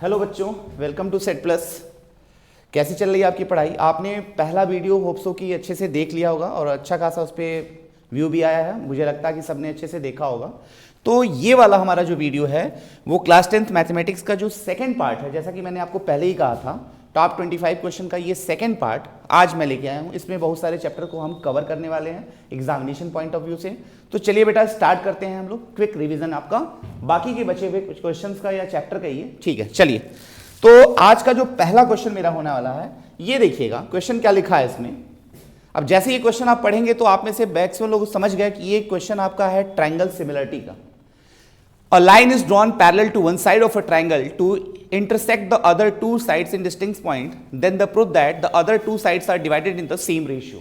Hello बच्चों, welcome to set plus. कैसी चल रही है आपकी पढ़ाई? आपने पहला वीडियो होप्सो की अच्छे से देख लिया होगा और अच्छा खासा उस पर व्यू भी आया है। मुझे लगता है कि सबने अच्छे से देखा होगा। तो ये वाला हमारा जो वीडियो है वो क्लास 10th मैथमेटिक्स का जो सेकंड पार्ट है, जैसा कि मैंने आपको पहले ही कहा था, टॉप 25 क्वेश्चन का ये सेकंड पार्ट आज मैं लेके आया हूँ। इसमें बहुत सारे चैप्टर को हम कवर करने वाले हैं एग्जामिनेशन पॉइंट ऑफ व्यू से। तो चलिए बेटा स्टार्ट करते हैं हम लोग। क्विक रिवीजन आपका बाकी के बचे हुए कुछ क्वेश्चंस का या चैप्टर का ही है, ठीक है। चलिए, तो आज का जो पहला क्वेश्चन मेरा होने वाला है, ये देखिएगा क्वेश्चन क्या लिखा है इसमें। अब जैसे ये क्वेश्चन आप पढ़ेंगे तो आप में से मैक्सिमम लोग समझ गए कि ये क्वेश्चन आपका है ट्रायंगल सिमिलरिटी का। A line is drawn parallel to one side of a triangle to intersect the other two sides in distinct point. Then the proof that the other two sides are divided in the same ratio.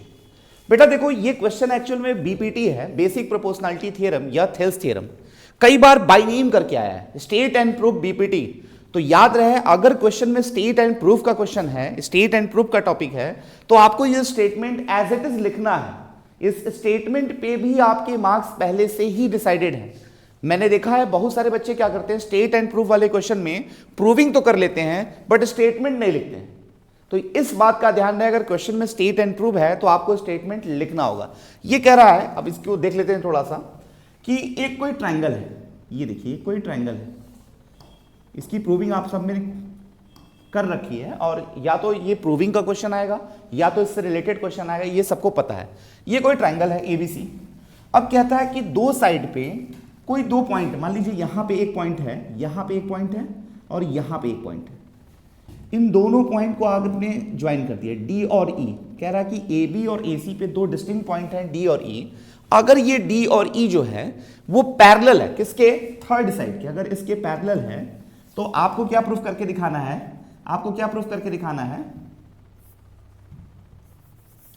बेटा देखो, ये question actual में BPT है, basic proportionality theorem या Thales theorem. कई बार by name करके आया है, स्टेट एंड प्रूफ बीपीटी। तो याद रहे, अगर क्वेश्चन में स्टेट एंड प्रूफ का क्वेश्चन है, स्टेट एंड प्रूफ का टॉपिक है, तो आपको ये स्टेटमेंट एज इट इज लिखना है। इस स्टेटमेंट पे भी आपके मार्क्स पहले से ही डिसाइडेड है। मैंने देखा है बहुत सारे बच्चे क्या करते हैं, स्टेट एंड प्रूफ वाले क्वेश्चन में प्रूविंग तो कर लेते हैं बट स्टेटमेंट नहीं लिखते हैं। तो इस बात का ध्यान रहे, अगर क्वेश्चन में स्टेट एंड प्रूफ है तो आपको स्टेटमेंट लिखना होगा। ये कह रहा है, अब इसको देख लेते हैं थोड़ा सा, कि एक कोई ट्रायंगल है, ये देखिए कोई ट्रायंगल है, इसकी प्रूविंग आप सब में कर रखी है, और या तो ये प्रूविंग का क्वेश्चन आएगा या तो इससे रिलेटेड क्वेश्चन आएगा, ये सबको पता है। ये कोई ट्रायंगल है एबीसी। अब कहता है कि दो साइड पे कोई दो पॉइंट, मान लीजिए यहां पे एक पॉइंट है, यहां पे एक पॉइंट है और यहां पे एक पॉइंट है। इन दोनों पॉइंट को आपने ज्वाइन कर दिया, डी और ई। कह रहा है कि ए बी और ए सी पे दो डिस्टिंक्ट पॉइंट हैं, डी और ई। अगर ये डी और ई जो है वो पैरेलल है, किसके? थर्ड साइड के। अगर इसके पैरेलल है तो आपको क्या प्रूफ करके दिखाना है? आपको क्या प्रूफ करके दिखाना है?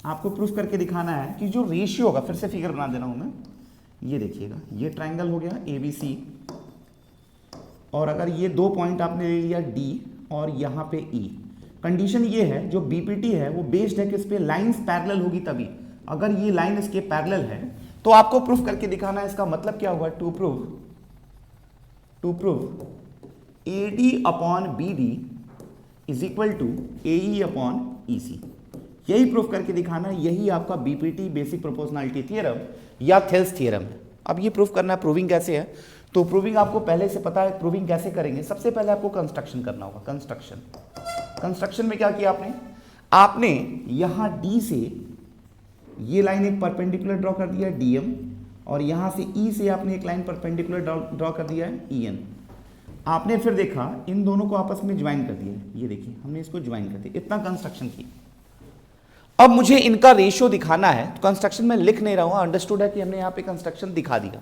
आपको प्रूफ करके दिखाना है कि जो रेशियो होगा, फिर से फिगर बना दे रहा हूं मैं, ये देखिएगा, ये ट्रायंगल हो गया ABC, और अगर ये दो पॉइंट आपने ले लिया D और यहां पे E। कंडीशन ये है, जो बीपीटी है वो बेस्ड है किस पे? लाइंस पैरेलल होगी तभी। अगर ये लाइन इसके पैरेलल है तो आपको प्रूफ करके दिखाना है। इसका मतलब क्या हुआ? To prove AD upon BD is equal to AE upon EC। यही प्रूफ करके दिखाना है, यही आपका बीपीटी बेसिक प्रोपोर्शनलिटी थ्योरम या थेल्स थ्योरम है। अब ये प्रूफ करना है, प्रूविंग कैसे है? तो प्रूविंग आपको पहले से पता है। प्रूविंग कैसे करेंगे? सबसे पहले आपको कंस्ट्रक्शन करना होगा। कंस्ट्रक्शन में क्या किया आपने यहां डी से ये लाइन एक परपेंडिकुलर ड्रॉ कर दिया DM, और यहां से E से आपने एक लाइन परपेंडिकुलर ड्रॉ कर दिया है EN। आपने फिर देखा इन दोनों को आपस में ज्वाइन कर दिया, ये देखिए हमने इसको ज्वाइन कर दिया। इतना कंस्ट्रक्शन की। अब मुझे इनका रेशियो दिखाना है, तो कंस्ट्रक्शन में लिख नहीं रहा हूं, अंडरस्टूड है कि हमने यहां पे कंस्ट्रक्शन दिखा दिया।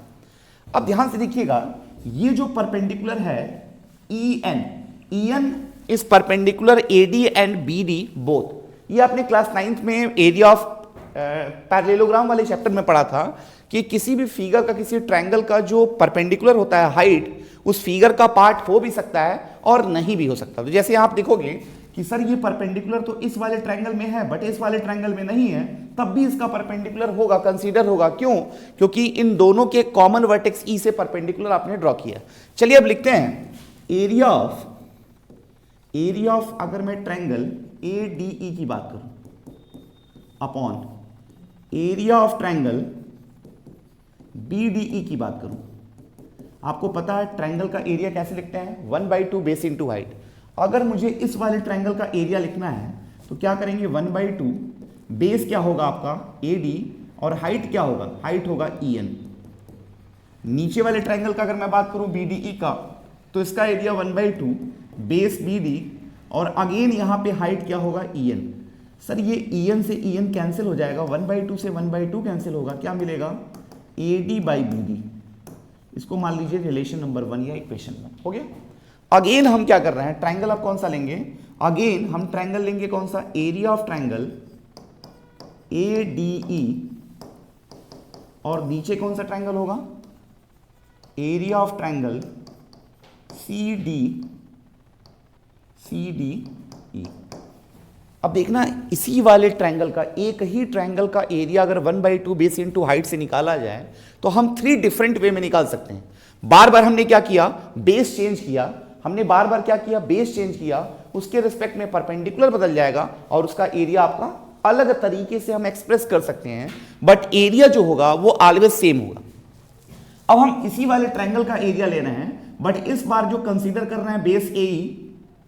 अब ध्यान से देखिएगा, ये जो परपेंडिकुलर है EN is perpendicular AD and BD both. ये आपने क्लास 9th में एरिया ऑफ पैरेललोग्राम वाले चैप्टर में पढ़ा था कि किसी भी फिगर का, किसी ट्रायंगल का जो परपेंडिकुलर होता है हाइट, उस फिगर का पार्ट हो भी सकता है और नहीं भी हो सकता। तो जैसे आप देखोगे कि सर ये परपेंडिकुलर तो इस वाले ट्रायंगल में है बट इस वाले ट्रायंगल में नहीं है, तब भी इसका परपेंडिकुलर होगा, कंसीडर होगा। क्यों? क्योंकि इन दोनों के कॉमन वर्टेक्स E से परपेंडिकुलर आपने ड्रॉ किया। चलिए अब लिखते हैं एरिया ऑफ अगर मैं ट्रायंगल ADE की बात करूं upon area of triangle BDE की बात करूं। आपको पता है ट्रायंगल का एरिया कैसे लिखते हैं? 1/2 बेस इंटू हाइट। अगर मुझे इस वाले ट्रायंगल का एरिया लिखना है तो क्या करेंगे? 1/2 बेस क्या होगा आपका? AD, और हाइट क्या होगा? हाइट होगा EN। नीचे वाले ट्रायंगल का अगर मैं बात करूं BDE का, तो इसका एरिया 1/2 बेस BD, और अगेन यहां पे हाइट क्या होगा? EN। सर ये EN से EN कैंसिल हो जाएगा, 1/2 से 1/2 कैंसिल होगा, क्या मिलेगा? AD by BD। इसको मान लीजिए रिलेशन नंबर 1 या इक्वेशन 1 हो गया। अगेन हम क्या कर रहे हैं? ट्रायंगल आप कौन सा लेंगे? अगेन हम ट्रायंगल लेंगे कौन सा? एरिया ऑफ ट्रायंगल ADE, और नीचे कौन सा ट्रायंगल होगा? Area of triangle CDE। अब देखना, इसी वाले ट्रायंगल का, एक ही ट्रायंगल का एरिया अगर 1/2 बेस इंटू हाइट से निकाला जाए तो हम 3 डिफरेंट वे में निकाल सकते हैं। बार बार हमने क्या किया? बेस चेंज किया। हमने बार बार क्या किया, बेस चेंज किया, उसके रिस्पेक्ट में परपेंडिकुलर बदल जाएगा और उसका एरिया आपका अलग तरीके से हम एक्सप्रेस कर सकते हैं, बट एरिया जो होगा वो ऑलवेज सेम होगा। अब हम इसी वाले ट्रायंगल का एरिया ले रहे हैं, बट इस बार जो कंसीडर कर रहे हैं बेस ए,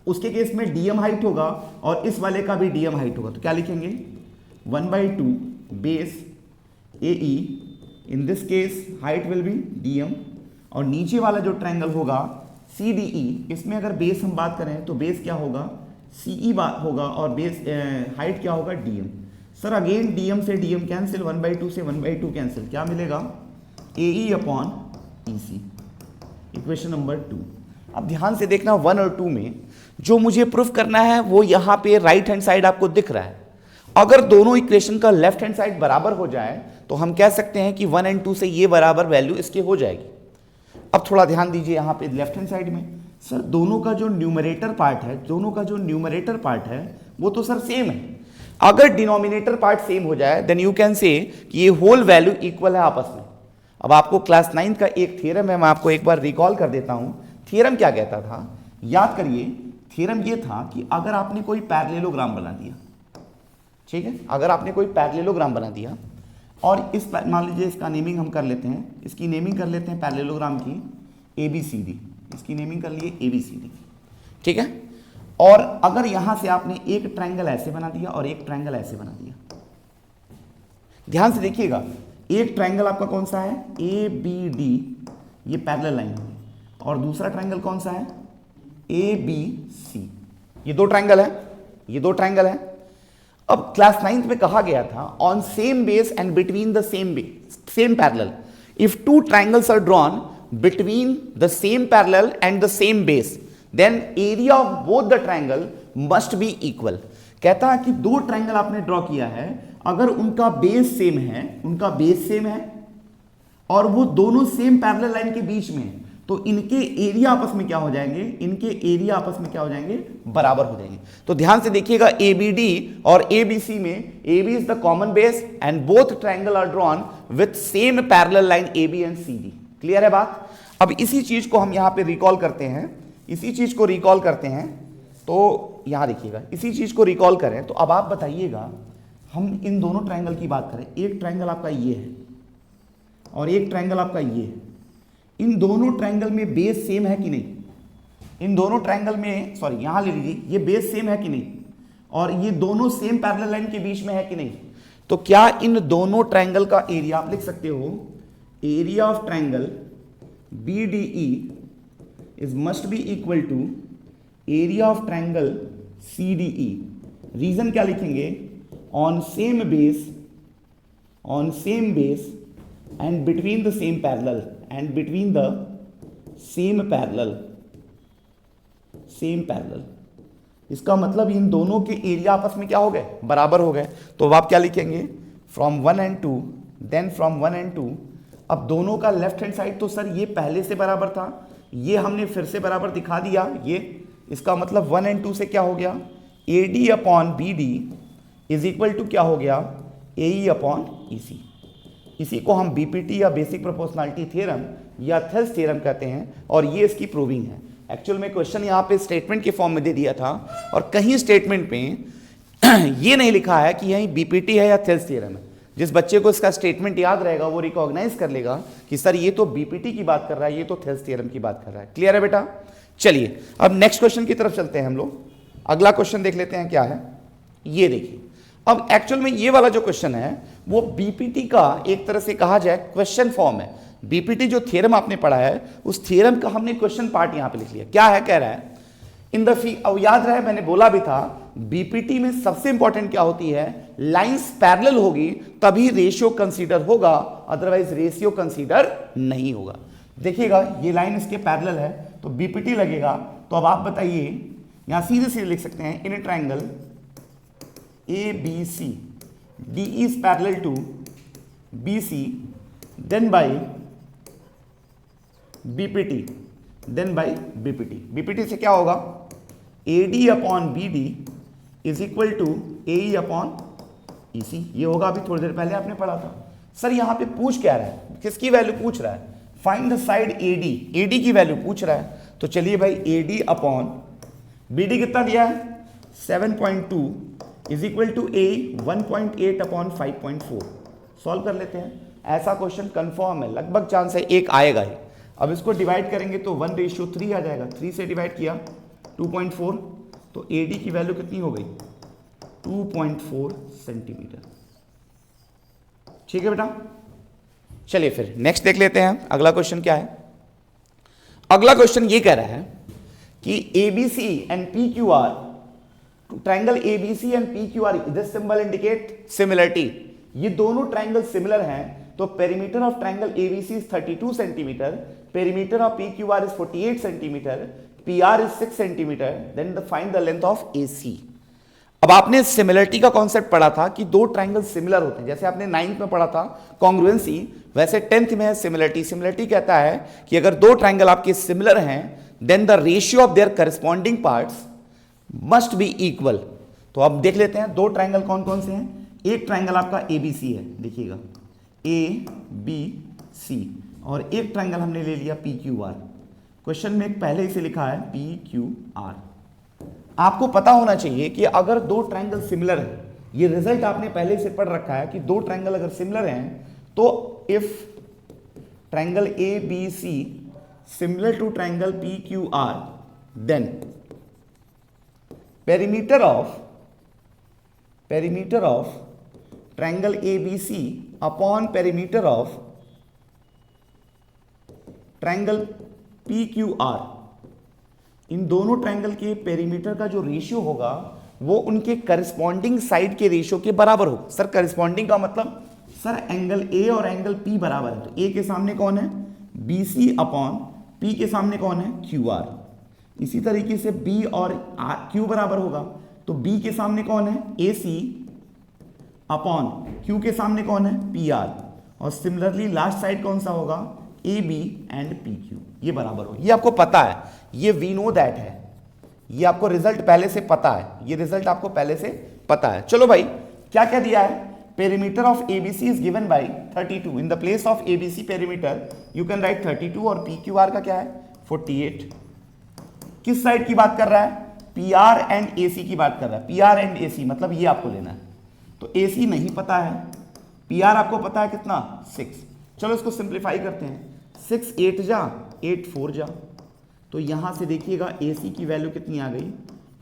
उसके केस में डीएम हाइट होगा और इस वाले का भी डीएम हाइट होगा। तो क्या लिखेंगे, 1/2 base A E, in this case height will be DM, और नीचे वाला जो ट्रायंगल होगा सी डी ई, इसमें अगर बेस हम बात करें तो बेस क्या होगा, सी ई होगा और बेस हाइट क्या होगा, डीएम। सर अगेन डीएम से डीएम कैंसिल, 1/2 से 1/2 कैंसिल, क्या मिलेगा, ए ई अपॉन ई सी, इक्वेशन नंबर 2। अब ध्यान से देखना 1 और 2 में जो मुझे प्रूफ करना है वो यहाँ पे राइट हैंड साइड आपको दिख रहा है। अगर दोनों इक्वेशन का लेफ्ट हैंड साइड बराबर हो जाए तो हम कह सकते हैं कि 1 और 2 से ये बराबर वैल्यू इसके हो जाएगी। अब थोड़ा ध्यान दीजिए यहाँ पे लेफ्ट हैंड साइड में, सर दोनों का जो न्यूमरेटर पार्ट है, दोनों का जो न्यूमरेटर पार्ट है वो तो सर सेम है। अगर डिनोमिनेटर पार्ट सेम हो जाए देन यू कैन से कि ये होल वैल्यू इक्वल है आपस में। अब आपको क्लास 9 का एक थ्योरम है, मैं आपको एक बार रिकॉल कर देता हूं। थ्योरम क्या कहता था, याद करिए, थ्योरम ये था कि अगर आपने कोई पैरेललोग्राम बना दिया, ठीक है, अगर आपने कोई पैरेललोग्राम बना दिया और इस मान लीजिए इसका नेमिंग हम कर लेते हैं, इसकी नेमिंग कर लेते हैं पैरेललोग्राम की ABCD, इसकी नेमिंग कर लिए ABCD, ठीक है। और अगर यहां से आपने एक ट्रायंगल ऐसे बना दिया और एक ट्रायंगल ऐसे बना दिया, ध्यान से देखिएगा, एक ट्रायंगल आपका कौन सा है, ABD, ये पैरेलल लाइन है, और दूसरा ट्रायंगल कौन सा है, ABC, ये दो ट्रायंगल है, ये दो ट्रायंगल है। अब क्लास 9th में कहा गया था on same base and between the same parallel, if two triangles are drawn between the same parallel and the same base then area of both the triangle must be equal. कहता है कि दो triangle आपने draw किया है, अगर उनका base same है, उनका बेस सेम है और वो दोनों सेम पैरेलल लाइन के बीच में है, तो इनके एरिया आपस में क्या हो जाएंगे, इनके एरिया आपस में क्या हो जाएंगे, बराबर हो जाएंगे। तो ध्यान से देखिएगा, ABD और ABC में AB is the common base and both triangle are drawn with same parallel line AB and CD। Clear है बात। अब इसी चीज को हम यहां पे रिकॉल करते हैं, इसी चीज को रिकॉल करते हैं, तो यहां देखिएगा, इसी चीज को रिकॉल करें तो अब आप बताइएगा, हम इन दोनों ट्रायंगल की बात करें, एक ट्रायंगल आपका ये है और एक ट्रायंगल आपका ये है, इन दोनों ट्रायंगल में बेस सेम है कि नहीं, इन दोनों ट्रायंगल में, सॉरी यहां ले लीजिए, ये बेस सेम है कि नहीं और ये दोनों सेम पैरेलल लाइन के बीच में है कि नहीं। तो क्या इन दोनों ट्रायंगल का एरिया आप लिख सकते हो, area of triangle BDE is must be equal to area of triangle CDE। Reason क्या लिखेंगे, on same base and between the same parallel and between the same parallel। इसका मतलब इन दोनों के एरिया आपस में क्या हो गए, बराबर हो गए। तो अब आप क्या लिखेंगे, from 1 and 2 then from 1 and 2। अब दोनों का लेफ्ट हैंड साइड तो सर ये पहले से बराबर था, ये हमने फिर से बराबर दिखा दिया, ये इसका मतलब 1 and 2 से क्या हो गया, AD upon BD is equal to क्या हो गया, AE अपॉन EC। इसी को हम BPT या बेसिक प्रोपोर्शनैलिटी थ्योरम या थेल्स थ्योरम कहते हैं और ये इसकी प्रूविंग है। एक्चुअल में क्वेश्चन यहाँ पे स्टेटमेंट के फॉर्म में दे दिया था और कहीं स्टेटमेंट पे ये नहीं लिखा है कि यही BPT है या थेल्स थ्योरम है। जिस बच्चे को इसका स्टेटमेंट याद रहेगा वो रिकॉग्नाइज कर लेगा कि सर ये तो BPT की बात कर रहा है, ये तो थेल्स थ्योरम की बात कर रहा है। क्लियर है बेटा। चलिए अब नेक्स्ट क्वेश्चन की तरफ चलते हैं हम लोग। अगला क्वेश्चन देख लेते हैं क्या है, ये देखिए। अब एक्चुअल में ये वाला जो क्वेश्चन है वो BPT का एक तरह से कहा जाए क्वेश्चन फॉर्म है। BPT जो थ्योरम आपने पढ़ा है उस थ्योरम का हमने क्वेश्चन पार्ट यहां पे लिख लिया। क्या है, कह रहा है इन द अब याद रहे मैंने बोला भी था BPT में सबसे इंपॉर्टेंट क्या होती है, लाइंस पैरेलल होगी तभी रेशियो कंसीडर होगा, अदरवाइज रेशियो कंसीडर नहीं होगा। देखिएगा ये लाइन इसके पैरेलल है तो BPT लगेगा। तो अब आप बताइए, यहां सीधे सीधे लिख सकते हैं in a triangle ABC DE is parallel to BC then by BPT BPT से क्या होगा, AD upon BD is equal to AE upon EC। ये होगा, अभी थोड़ी देर पहले आपने पढ़ा था। सर यहां पे पूछ क्या रहा है, किसकी वैल्यू पूछ रहा है, फाइंड द साइड AD की वैल्यू पूछ रहा है। तो चलिए भाई AD अपॉन BD कितना दिया है 7.2 is equal to A 1.8 upon 5.4। Solve कर लेते हैं। ऐसा क्वेश्चन कंफर्म है, लगभग चांस है एक आएगा ही। अब इसको डिवाइड करेंगे तो 1:3 आ जाएगा। 3 से डिवाइड किया 2.4, तो AD की वैल्यू कितनी हो गई 2.4 सेंटीमीटर। ठीक है बेटा, चलिए फिर नेक्स्ट देख लेते हैं अगला क्वेश्चन क्या है। अगला क्वेश्चन ये कह रहा है कि ABC and PQR, triangle ABC and PQR, this symbol indicate similarity. ये दोनों ट्रायंगल सिमिलर हैं, तो perimeter of triangle ABC is 32 centimetre, perimeter of PQR is 48 centimetre, PR is 6 centimetre, then find the length of AC। अब आपने similarity का concept पढ़ा था कि दो ट्रायंगल सिमिलर होते हैं, जैसे आपने 9th में पढ़ा था कॉन्ग्रुएंसी, वैसे 10th में है सिमिलरिटी। सिमिलरिटी कहता है कि अगर दो ट्रायंगल आपके सिमिलर हैं then the ratio of their corresponding parts must be equal. तो अब देख लेते हैं दो ट्रायंगल कौन कौन से हैं। एक ट्रायंगल आपका ABC है, देखिएगा ABC, और एक ट्रायंगल हमने ले लिया PQR। क्वेश्चन में पहले ही से लिखा है PQR। आपको पता होना चाहिए कि अगर दो ट्रायंगल सिमिलर है, ये रिजल्ट आपने पहले से पढ़ रखा है कि दो ट्रायंगल अगर सिमिलर हैं तो if triangle ABC similar to triangle PQR then perimeter of triangle ABC upon perimeter of triangle PQR, इन दोनों ट्रायंगल के पेरीमीटर का जो रेशियो होगा वो उनके करस्पॉन्डिंग साइड के रेशियो के बराबर होगा। सर करस्पॉन्डिंग का मतलब सर एंगल A और एंगल P बराबर है, तो A के सामने कौन है BC अपॉन P के सामने कौन है QR। इसी तरीके से B और Q बराबर होगा, तो B के सामने कौन है AC अपॉन Q के सामने कौन है PR, और सिमिलरली लास्ट साइड कौन सा होगा AB एंड PQ, ये बराबर हो। ये आपको पता है, ये वी नो दैट है, ये आपको रिजल्ट पहले से पता है, ये रिजल्ट आपको पहले से पता है। चलो भाई क्या क्या दिया है, perimeter of ABC is given by 32, in the place of ABC perimeter you can right 32 और PQR का क्या है 48। किस साइड की बात कर रहा है PR एंड AC की बात कर रहा है, PR एंड AC मतलब ये आपको लेना है। तो AC नहीं पता है, PR आपको पता है कितना 6। चलो इसको सिंप्लीफाई करते हैं, 6 8 जा 8 4 जा, तो यहां से देखिएगा AC की वैल्यू कितनी आ गई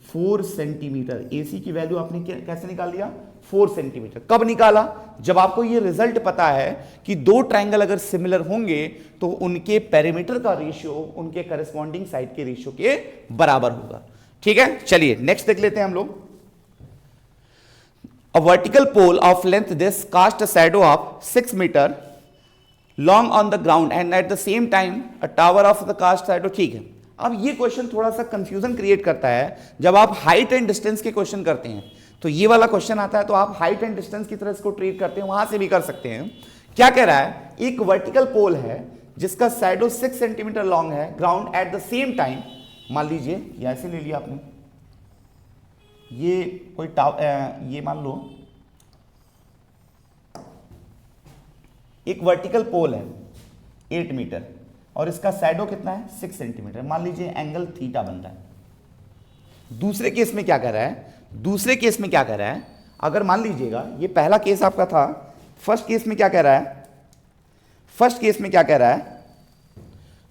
4 सेंटीमीटर। AC की वैल्यू आपने कैसे निकाल लिया 4 सेंटीमीटर। कब निकाला, जब आपको ये रिजल्ट पता है कि दो ट्रायंगल अगर सिमिलर होंगे तो उनके पेरीमीटर का रेशियो उनके करस्पॉन्डिंग साइड के रेशियो के बराबर होगा। ठीक है, चलिए नेक्स्ट देख लेते हैं हम लोग। A vertical pole of length this cast a shadow of 6 meter long on the ground and at the same time a tower of the cast shadow। ठीक है, अब ये क्वेश्चन थोड़ा सा कंफ्यूजन क्रिएट करता है जब आप हाइट एंड डिस्टेंस के क्वेश्चन करते हैं। तो ये वाला क्वेश्चन आता है तो आप हाइट एंड डिस्टेंस की तरह इसको ट्रीट करते हैं, वहां से भी कर सकते हैं। क्या कह रहा है, एक वर्टिकल पोल है जिसका शैडो 6 सेंटीमीटर लॉन्ग है, ground at the same time, मान लीजिए ये ऐसे ले लिया आपने, ये कोई ये मान लो एक वर्टिकल पोल है 8 मीटर और इसका शैडो कितना है 6 सेंटीमीटर, मान लीजिए एंगल थीटा बन रहा है। दूसरे केस में क्या कर रहा है, दूसरे केस में क्या कर रहा है, अगर मान लीजिएगा ये पहला केस आपका था, फर्स्ट केस में क्या कह रहा है, फर्स्ट केस में क्या कह रहा है,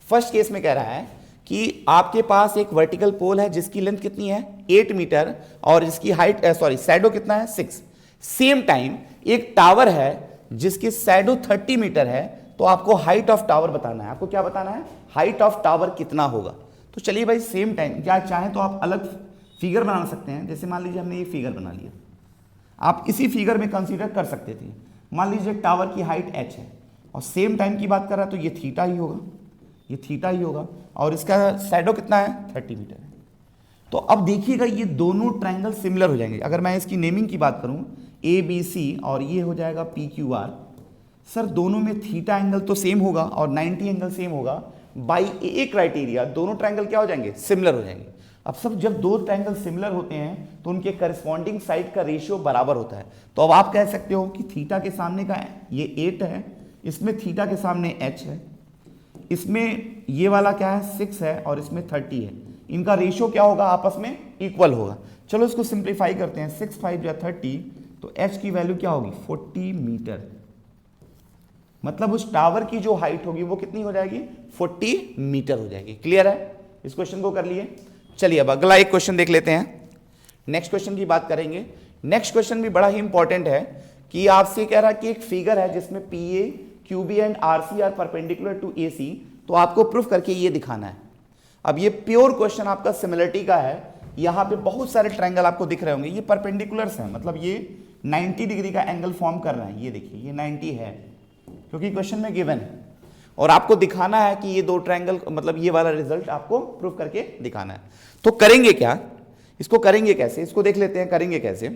फर्स्ट केस में कह रहा है कि आपके पास एक वर्टिकल पोल है जिसकी लेंथ कितनी है 8 मीटर और इसकी हाइट शैडो कितना है 6। सेम टाइम एक टावर है जिसकी शैडो 30 मीटर है, तो आपको हाइट ऑफ टावर बताना है। आपको क्या बताना है, हाइट ऑफ टावर कितना होगा। तो चलिए भाई सेम टाइम, क्या चाहें तो आप अलग फिगर बना सकते हैं। जैसे मान लीजिए हमने ये फिगर बना लिया, आप इसी फिगर में कंसीडर कर सकते थे। मान लीजिए टावर की हाइट h है और सेम टाइम की बात कर रहा है तो ये थीटा ही होगा, ये थीटा ही होगा, और इसका शैडो कितना है 30 मीटर है। तो अब देखिएगा ये दोनों ट्रायंगल सिमिलर हो जाएंगे। अगर मैं इसकी नेमिंग की बात करूं ABC और ये हो जाएगा PQR, सर दोनों में थीटा एंगल तो सेम होगा और 90 एंगल सेम होगा। बाई ए क्राइटेरिया दोनों ट्रायंगल क्या हो जाएंगे, सिमिलर हो जाएंगे। अब सब जब दो ट्रायंगल सिमिलर होते हैं तो उनके करस्पॉन्डिंग साइड का रेशियो बराबर होता है। तो अब आप कह सकते हो कि थीटा के सामने का ये 8 है, इसमें थीटा के सामने h है, इसमें ये वाला क्या है 6 है और इसमें 30 है, इनका रेशियो क्या होगा आपस में इक्वल होगा। चलो इसको सिंप्लीफाई करते हैं, 6 5 या 30, तो h की वैल्यू क्या होगी 40 मीटर। मतलब उस टावर की जो हाइट होगी वो कितनी हो जाएगी 40 मीटर हो जाएगी। क्लियर है, इस क्वेश्चन को कर लिए। चलिए अब अगला एक क्वेश्चन देख लेते हैं, नेक्स्ट क्वेश्चन की बात करेंगे। नेक्स्ट क्वेश्चन भी बड़ा ही इंपॉर्टेंट है कि आपसे कह रहा है कि एक फिगर है जिसमें PA, QB and RC are perpendicular to AC, तो आपको प्रूफ करके ये दिखाना है। अब ये प्योर क्वेश्चन आपका सिमिलरिटी का है। यहां पे बहुत सारे ट्रायंगल आपको दिख रहे होंगे, ये परपेंडिकुलर्स हैं, मतलब ये 90 डिग्री का एंगल फॉर्म कर रहे हैं। ये देखिए ये 90 है क्योंकि क्वेश्चन में गिवन है, और आपको दिखाना है कि ये दो ट्रायंगल, मतलब ये वाला रिजल्ट आपको प्रूफ करके दिखाना है। तो करेंगे क्या, इसको करेंगे कैसे, इसको देख लेते हैं करेंगे कैसे।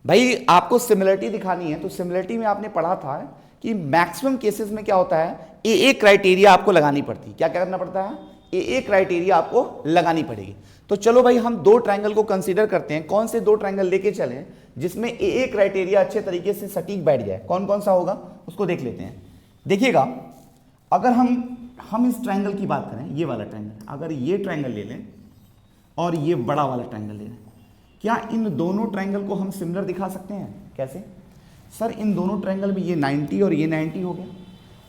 भाई आपको सिमिलरिटी दिखानी है, तो सिमिलरिटी में आपने पढ़ा था कि मैक्सिमम केसेस में क्या होता है, ए क्राइटेरिया आपको लगानी पड़ती है। क्या क्या करना पड़ता है, ए क्राइटेरिया आपको लगानी पड़ेगी। तो चलो भाई हम दो ट्रायंगल को कंसीडर करते हैं, कौन से दो ट्रायंगल लेके चलें जिसमें ए क्राइटेरिया अच्छे तरीके से सटीक बैठ जाए, कौन कौन सा होगा उसको देख लेते हैं। देखिएगा, अगर हम इस ट्रायंगल की बात करें, ये वाला ट्रायंगल, अगर ये ट्रायंगल ले लें और ये बड़ा वाला ट्रायंगल ले लें, क्या इन दोनों ट्रायंगल को हम सिमिलर दिखा सकते हैं? कैसे सर, इन दोनों ट्रायंगल में ये 90 और ये 90 हो गया,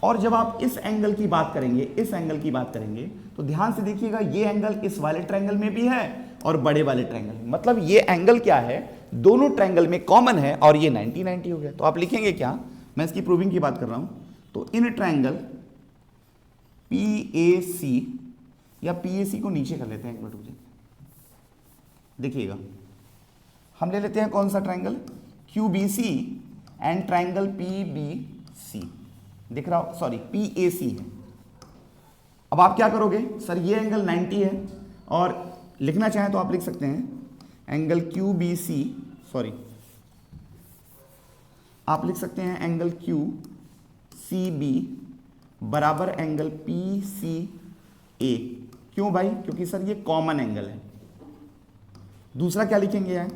और जब आप इस एंगल की बात करेंगे, इस एंगल की बात करेंगे, तो ध्यान से देखिएगा ये एंगल इस वाले ट्रायंगल में भी है और बड़े वाले ट्रायंगल में, मतलब ये एंगल क्या है दोनों ट्रायंगल में कॉमन है, और ये 90 90 हो गया। तो आप लिखेंगे क्या, मैं इसकी प्रूविंग की बात कर रहा हूं, तो इन ट्रायंगल PAC, या PAC को नीचे कर लेते हैं एक मिनट रुकिए, देखिएगा हम ले लेते हैं कौन सा triangle QBC and triangle PBC, दिख रहा हो, सॉरी PAC है। अब आप क्या करोगे सर, ये एंगल 90 है, और लिखना चाहें तो आप लिख सकते हैं एंगल QBC, सॉरी आप लिख सकते हैं एंगल QCB बराबर एंगल PCA। क्यों भाई, क्योंकि सर ये कॉमन एंगल है। दूसरा क्या लिखेंगे यार,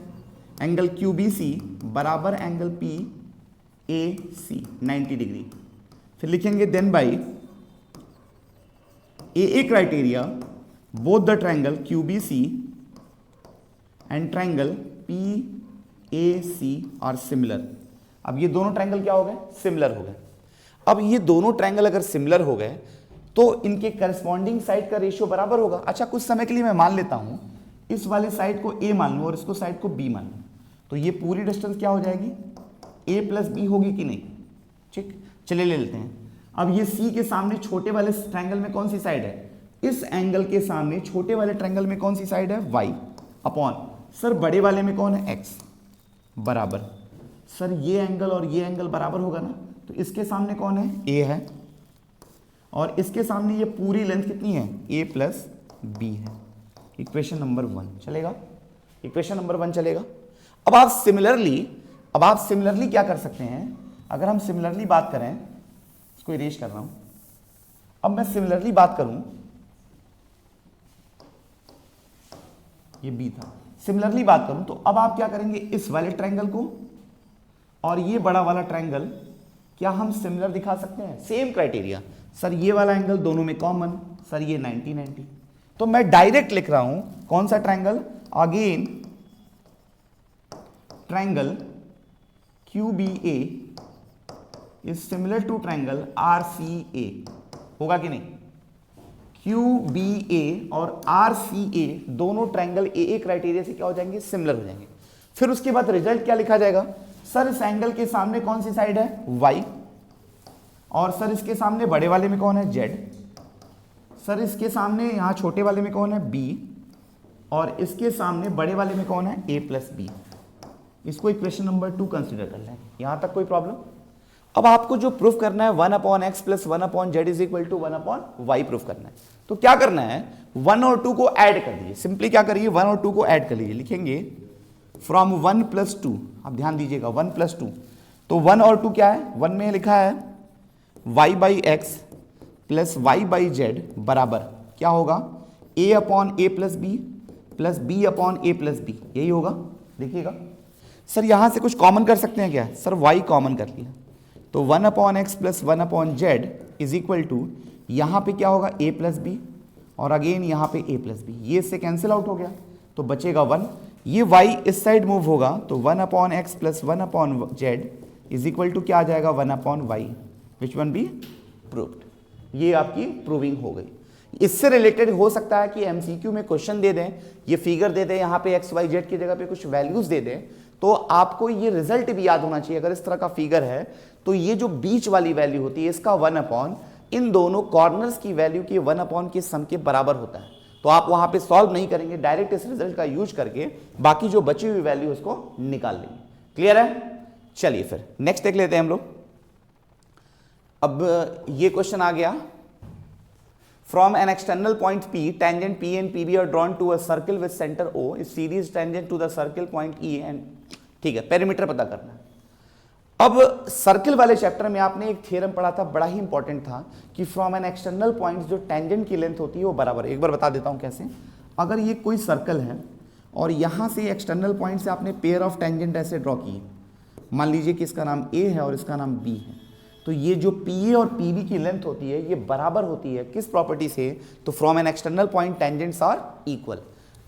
एंगल QBC बराबर एंगल PAC 90 डिग्री। फिर लिखेंगे then by AA criteria both the triangle QBC and triangle PAC are similar. अब ये दोनों ट्रायंगल क्या हो गए, सिमिलर हो गए। अब ये दोनों ट्रायंगल अगर सिमिलर हो गए तो इनके करस्पॉन्डिंग साइड का रेशियो बराबर होगा। अच्छा, कुछ समय के लिए मैं मान लेता हूं इस वाले साइड को A मान लूं और इसको साइड को B मान लूं, तो ये पूरी डिस्टेंस क्या हो जाएगी, A प्लस B होगी कि नहीं। ठीक, चलिए ले लेते हैं। अब ये C के सामने छोटे वाले ट्रायंगल में कौन सी साइड है, इस एंगल के सामने छोटे वाले ट्रायंगल में कौन सी साइड है, Y अपॉन, सर बड़े वाले में कौन है, X बराबर, सर ये एंगल और ये एंगल बराबर होगा ना, तो इसके सामने कौन है, A है, और इसके सामने ये पूरी लेंथ कितनी है, A प्लस B है। इक्वेशन नंबर 1 चलेगा, इक्वेशन नंबर 1 चलेगा। अब आप सिमिलरली क्या कर सकते हैं, अगर हम सिमिलरली बात करें, इसको इरेज कर रहा हूं, अब मैं सिमिलरली बात करूं, ये B था, सिमिलरली बात करूं तो अब आप क्या करेंगे, इस वाले ट्रायंगल को और ये बड़ा वाला ट्रायंगल क्या हम सिमिलर दिखा सकते हैं, सेम क्राइटेरिया, सर ये वाला एंगल दोनों में कॉमन, सर ये 90 90, तो मैं डायरेक्ट लिख रहा हूं कौन सा triangle, again triangle QBA is similar to triangle RCA, होगा कि नहीं। QBA और RCA दोनों ट्रायंगल AA क्राइटेरिया से क्या हो जाएंगे, सिमिलर हो जाएंगे। फिर उसके बाद रिजल्ट क्या लिखा जाएगा, सर इस एंगल के सामने कौन सी साइड है, Y, और सर इसके सामने बड़े वाले में कौन है, Z, सर इसके सामने यहां छोटे वाले में कौन है, B, और इसके सामने बड़े वाले में कौन है, A प्लस B। इसको इक्वेशन नंबर 2 कंसीडर कर लें, यहां तक कोई प्रॉब्लम। अब आपको जो प्रूफ करना है 1/x plus 1/z is equal to 1/y proof करना है। तो क्या करना है, 1 और 2 को ऐड कर दीजिए, सिंपली क्या करिए 1 और 2 को ऐड कर लीजिए, लिखेंगे फ्रॉम 1 प्लस 2, आप ध्यान दीजिएगा 1 प्लस 2, तो 1 और 2 क्या है, 1 में लिखा है y by x plus y by z बराबर क्या होगा, a upon a plus b upon a plus b, यही होगा। देखिएगा सर यहां से कुछ कॉमन कर सकते हैं क्या, सर y कॉमन कर लिया, तो 1/x plus 1/z is equal to, यहाँ पे क्या होगा a प्लस बी और अगेन यहाँ पे a प्लस बी, ये इससे कैंसिल आउट हो गया तो बचेगा 1। ये y इस साइड मूव होगा तो 1/x plus 1/z is equal to क्या आ जाएगा 1/y, विच वन बी प्रूव्ड। ये आपकी प्रूविंग हो गई। इससे रिलेटेड हो सकता है कि एमसीक्यू में क्वेश्चन दे दें, ये फिगर दे दें, यहाँ पे एक्स वाई जेड की जगह पे कुछ वैल्यूज दे दें, तो आपको ये रिजल्ट भी याद होना चाहिए। अगर इस तरह का फिगर है तो ये जो बीच वाली वैल्यू होती है इसका 1/, इन दोनों कॉर्नर्स की वैल्यू के 1/, के सम के बराबर होता है। तो आप वहां पे सॉल्व नहीं करेंगे, डायरेक्ट इस रिजल्ट का यूज करके बाकी जो बची हुई वैल्यू उसको निकाल लेंगे। क्लियर है? चलिए फिर नेक्स्ट देख लेते हैं हम लोग। अब ये क्वेश्चन आ गया, from an external point P, tangent P and PB are drawn to a circle with center O, if CD is tangent to the circle point E and, ठीक है, पेरीमीटर पता करना है। अब सर्किल वाले चैप्टर में आपने एक थ्योरम पढ़ा था, बड़ा ही इंपॉर्टेंट था, कि फ्रॉम एन एक्सटर्नल पॉइंट जो टेंजेंट की लेंथ होती है वो बराबर है। एक बार बता देता हूं कैसे। अगर ये कोई सर्कल है और यहां से एक्सटर्नल पॉइंट से आपने पेयर ऑफ टेंजेंट ऐसे ड्रॉ किए, मान लीजिए कि इसका नाम A है और इसका नाम B है, तो ये जो PA और PB की लेंथ होती है ये बराबर होती है किस प्रॉपर्टी से? तो from an external point tangents are equal.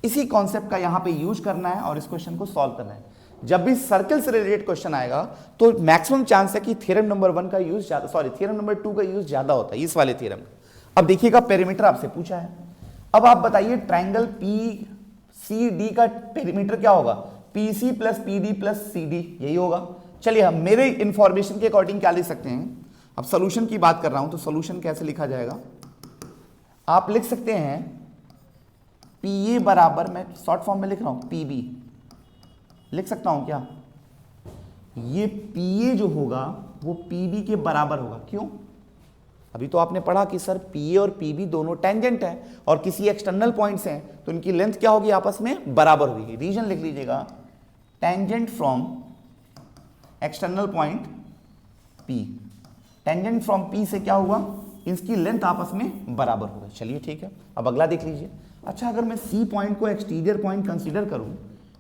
इसी कॉन्सेप्ट का यहाँ पे यूज करना है और इस क्वेश्चन को सॉल्व करना है। जब भी सर्कल से रिलेटेड क्वेश्चन आएगा तो मैक्सिमम चांस है कि थ्योरम नंबर 1 का यूज ज्यादा, सॉरी थ्योरम नंबर 2 का यूज ज्यादा होता है इस वाले थ्योरम का। अब देखिएगा, पेरीमीटर आपसे पूछा है। अब आप बताइए ट्राइंगल PCD का पेरीमीटर क्या होगा? PC plus PD plus CD, यही होगा। चलिए हम मेरे इंफॉर्मेशन के अकॉर्डिंग क्या लिख सकते हैं, अब सोल्यूशन की बात कर रहा हूं तो सोल्यूशन कैसे लिखा जाएगा? आप लिख सकते हैं PA बराबर, मैं शॉर्ट फॉर्म में लिख रहा हूं, PB लिख सकता हूं क्या? ये PA जो होगा वो PB के बराबर होगा। क्यों? अभी तो आपने पढ़ा कि सर PA और PB दोनों टेंजेंट हैं और किसी एक्सटर्नल पॉइंट्स हैं तो इनकी लेंथ क्या होगी? आपस में बराबर होगी। रीजन लिख लीजिएगा, tangent from external point P, tangent from P से क्या हुआ? इसकी लेंथ आपस में बराबर होगा। चलिए ठीक है, अब अगला देख लीजिए। अच्छा, अगर मैं C पॉइंट को एक्सटीरियर पॉइंट कंसीडर करूं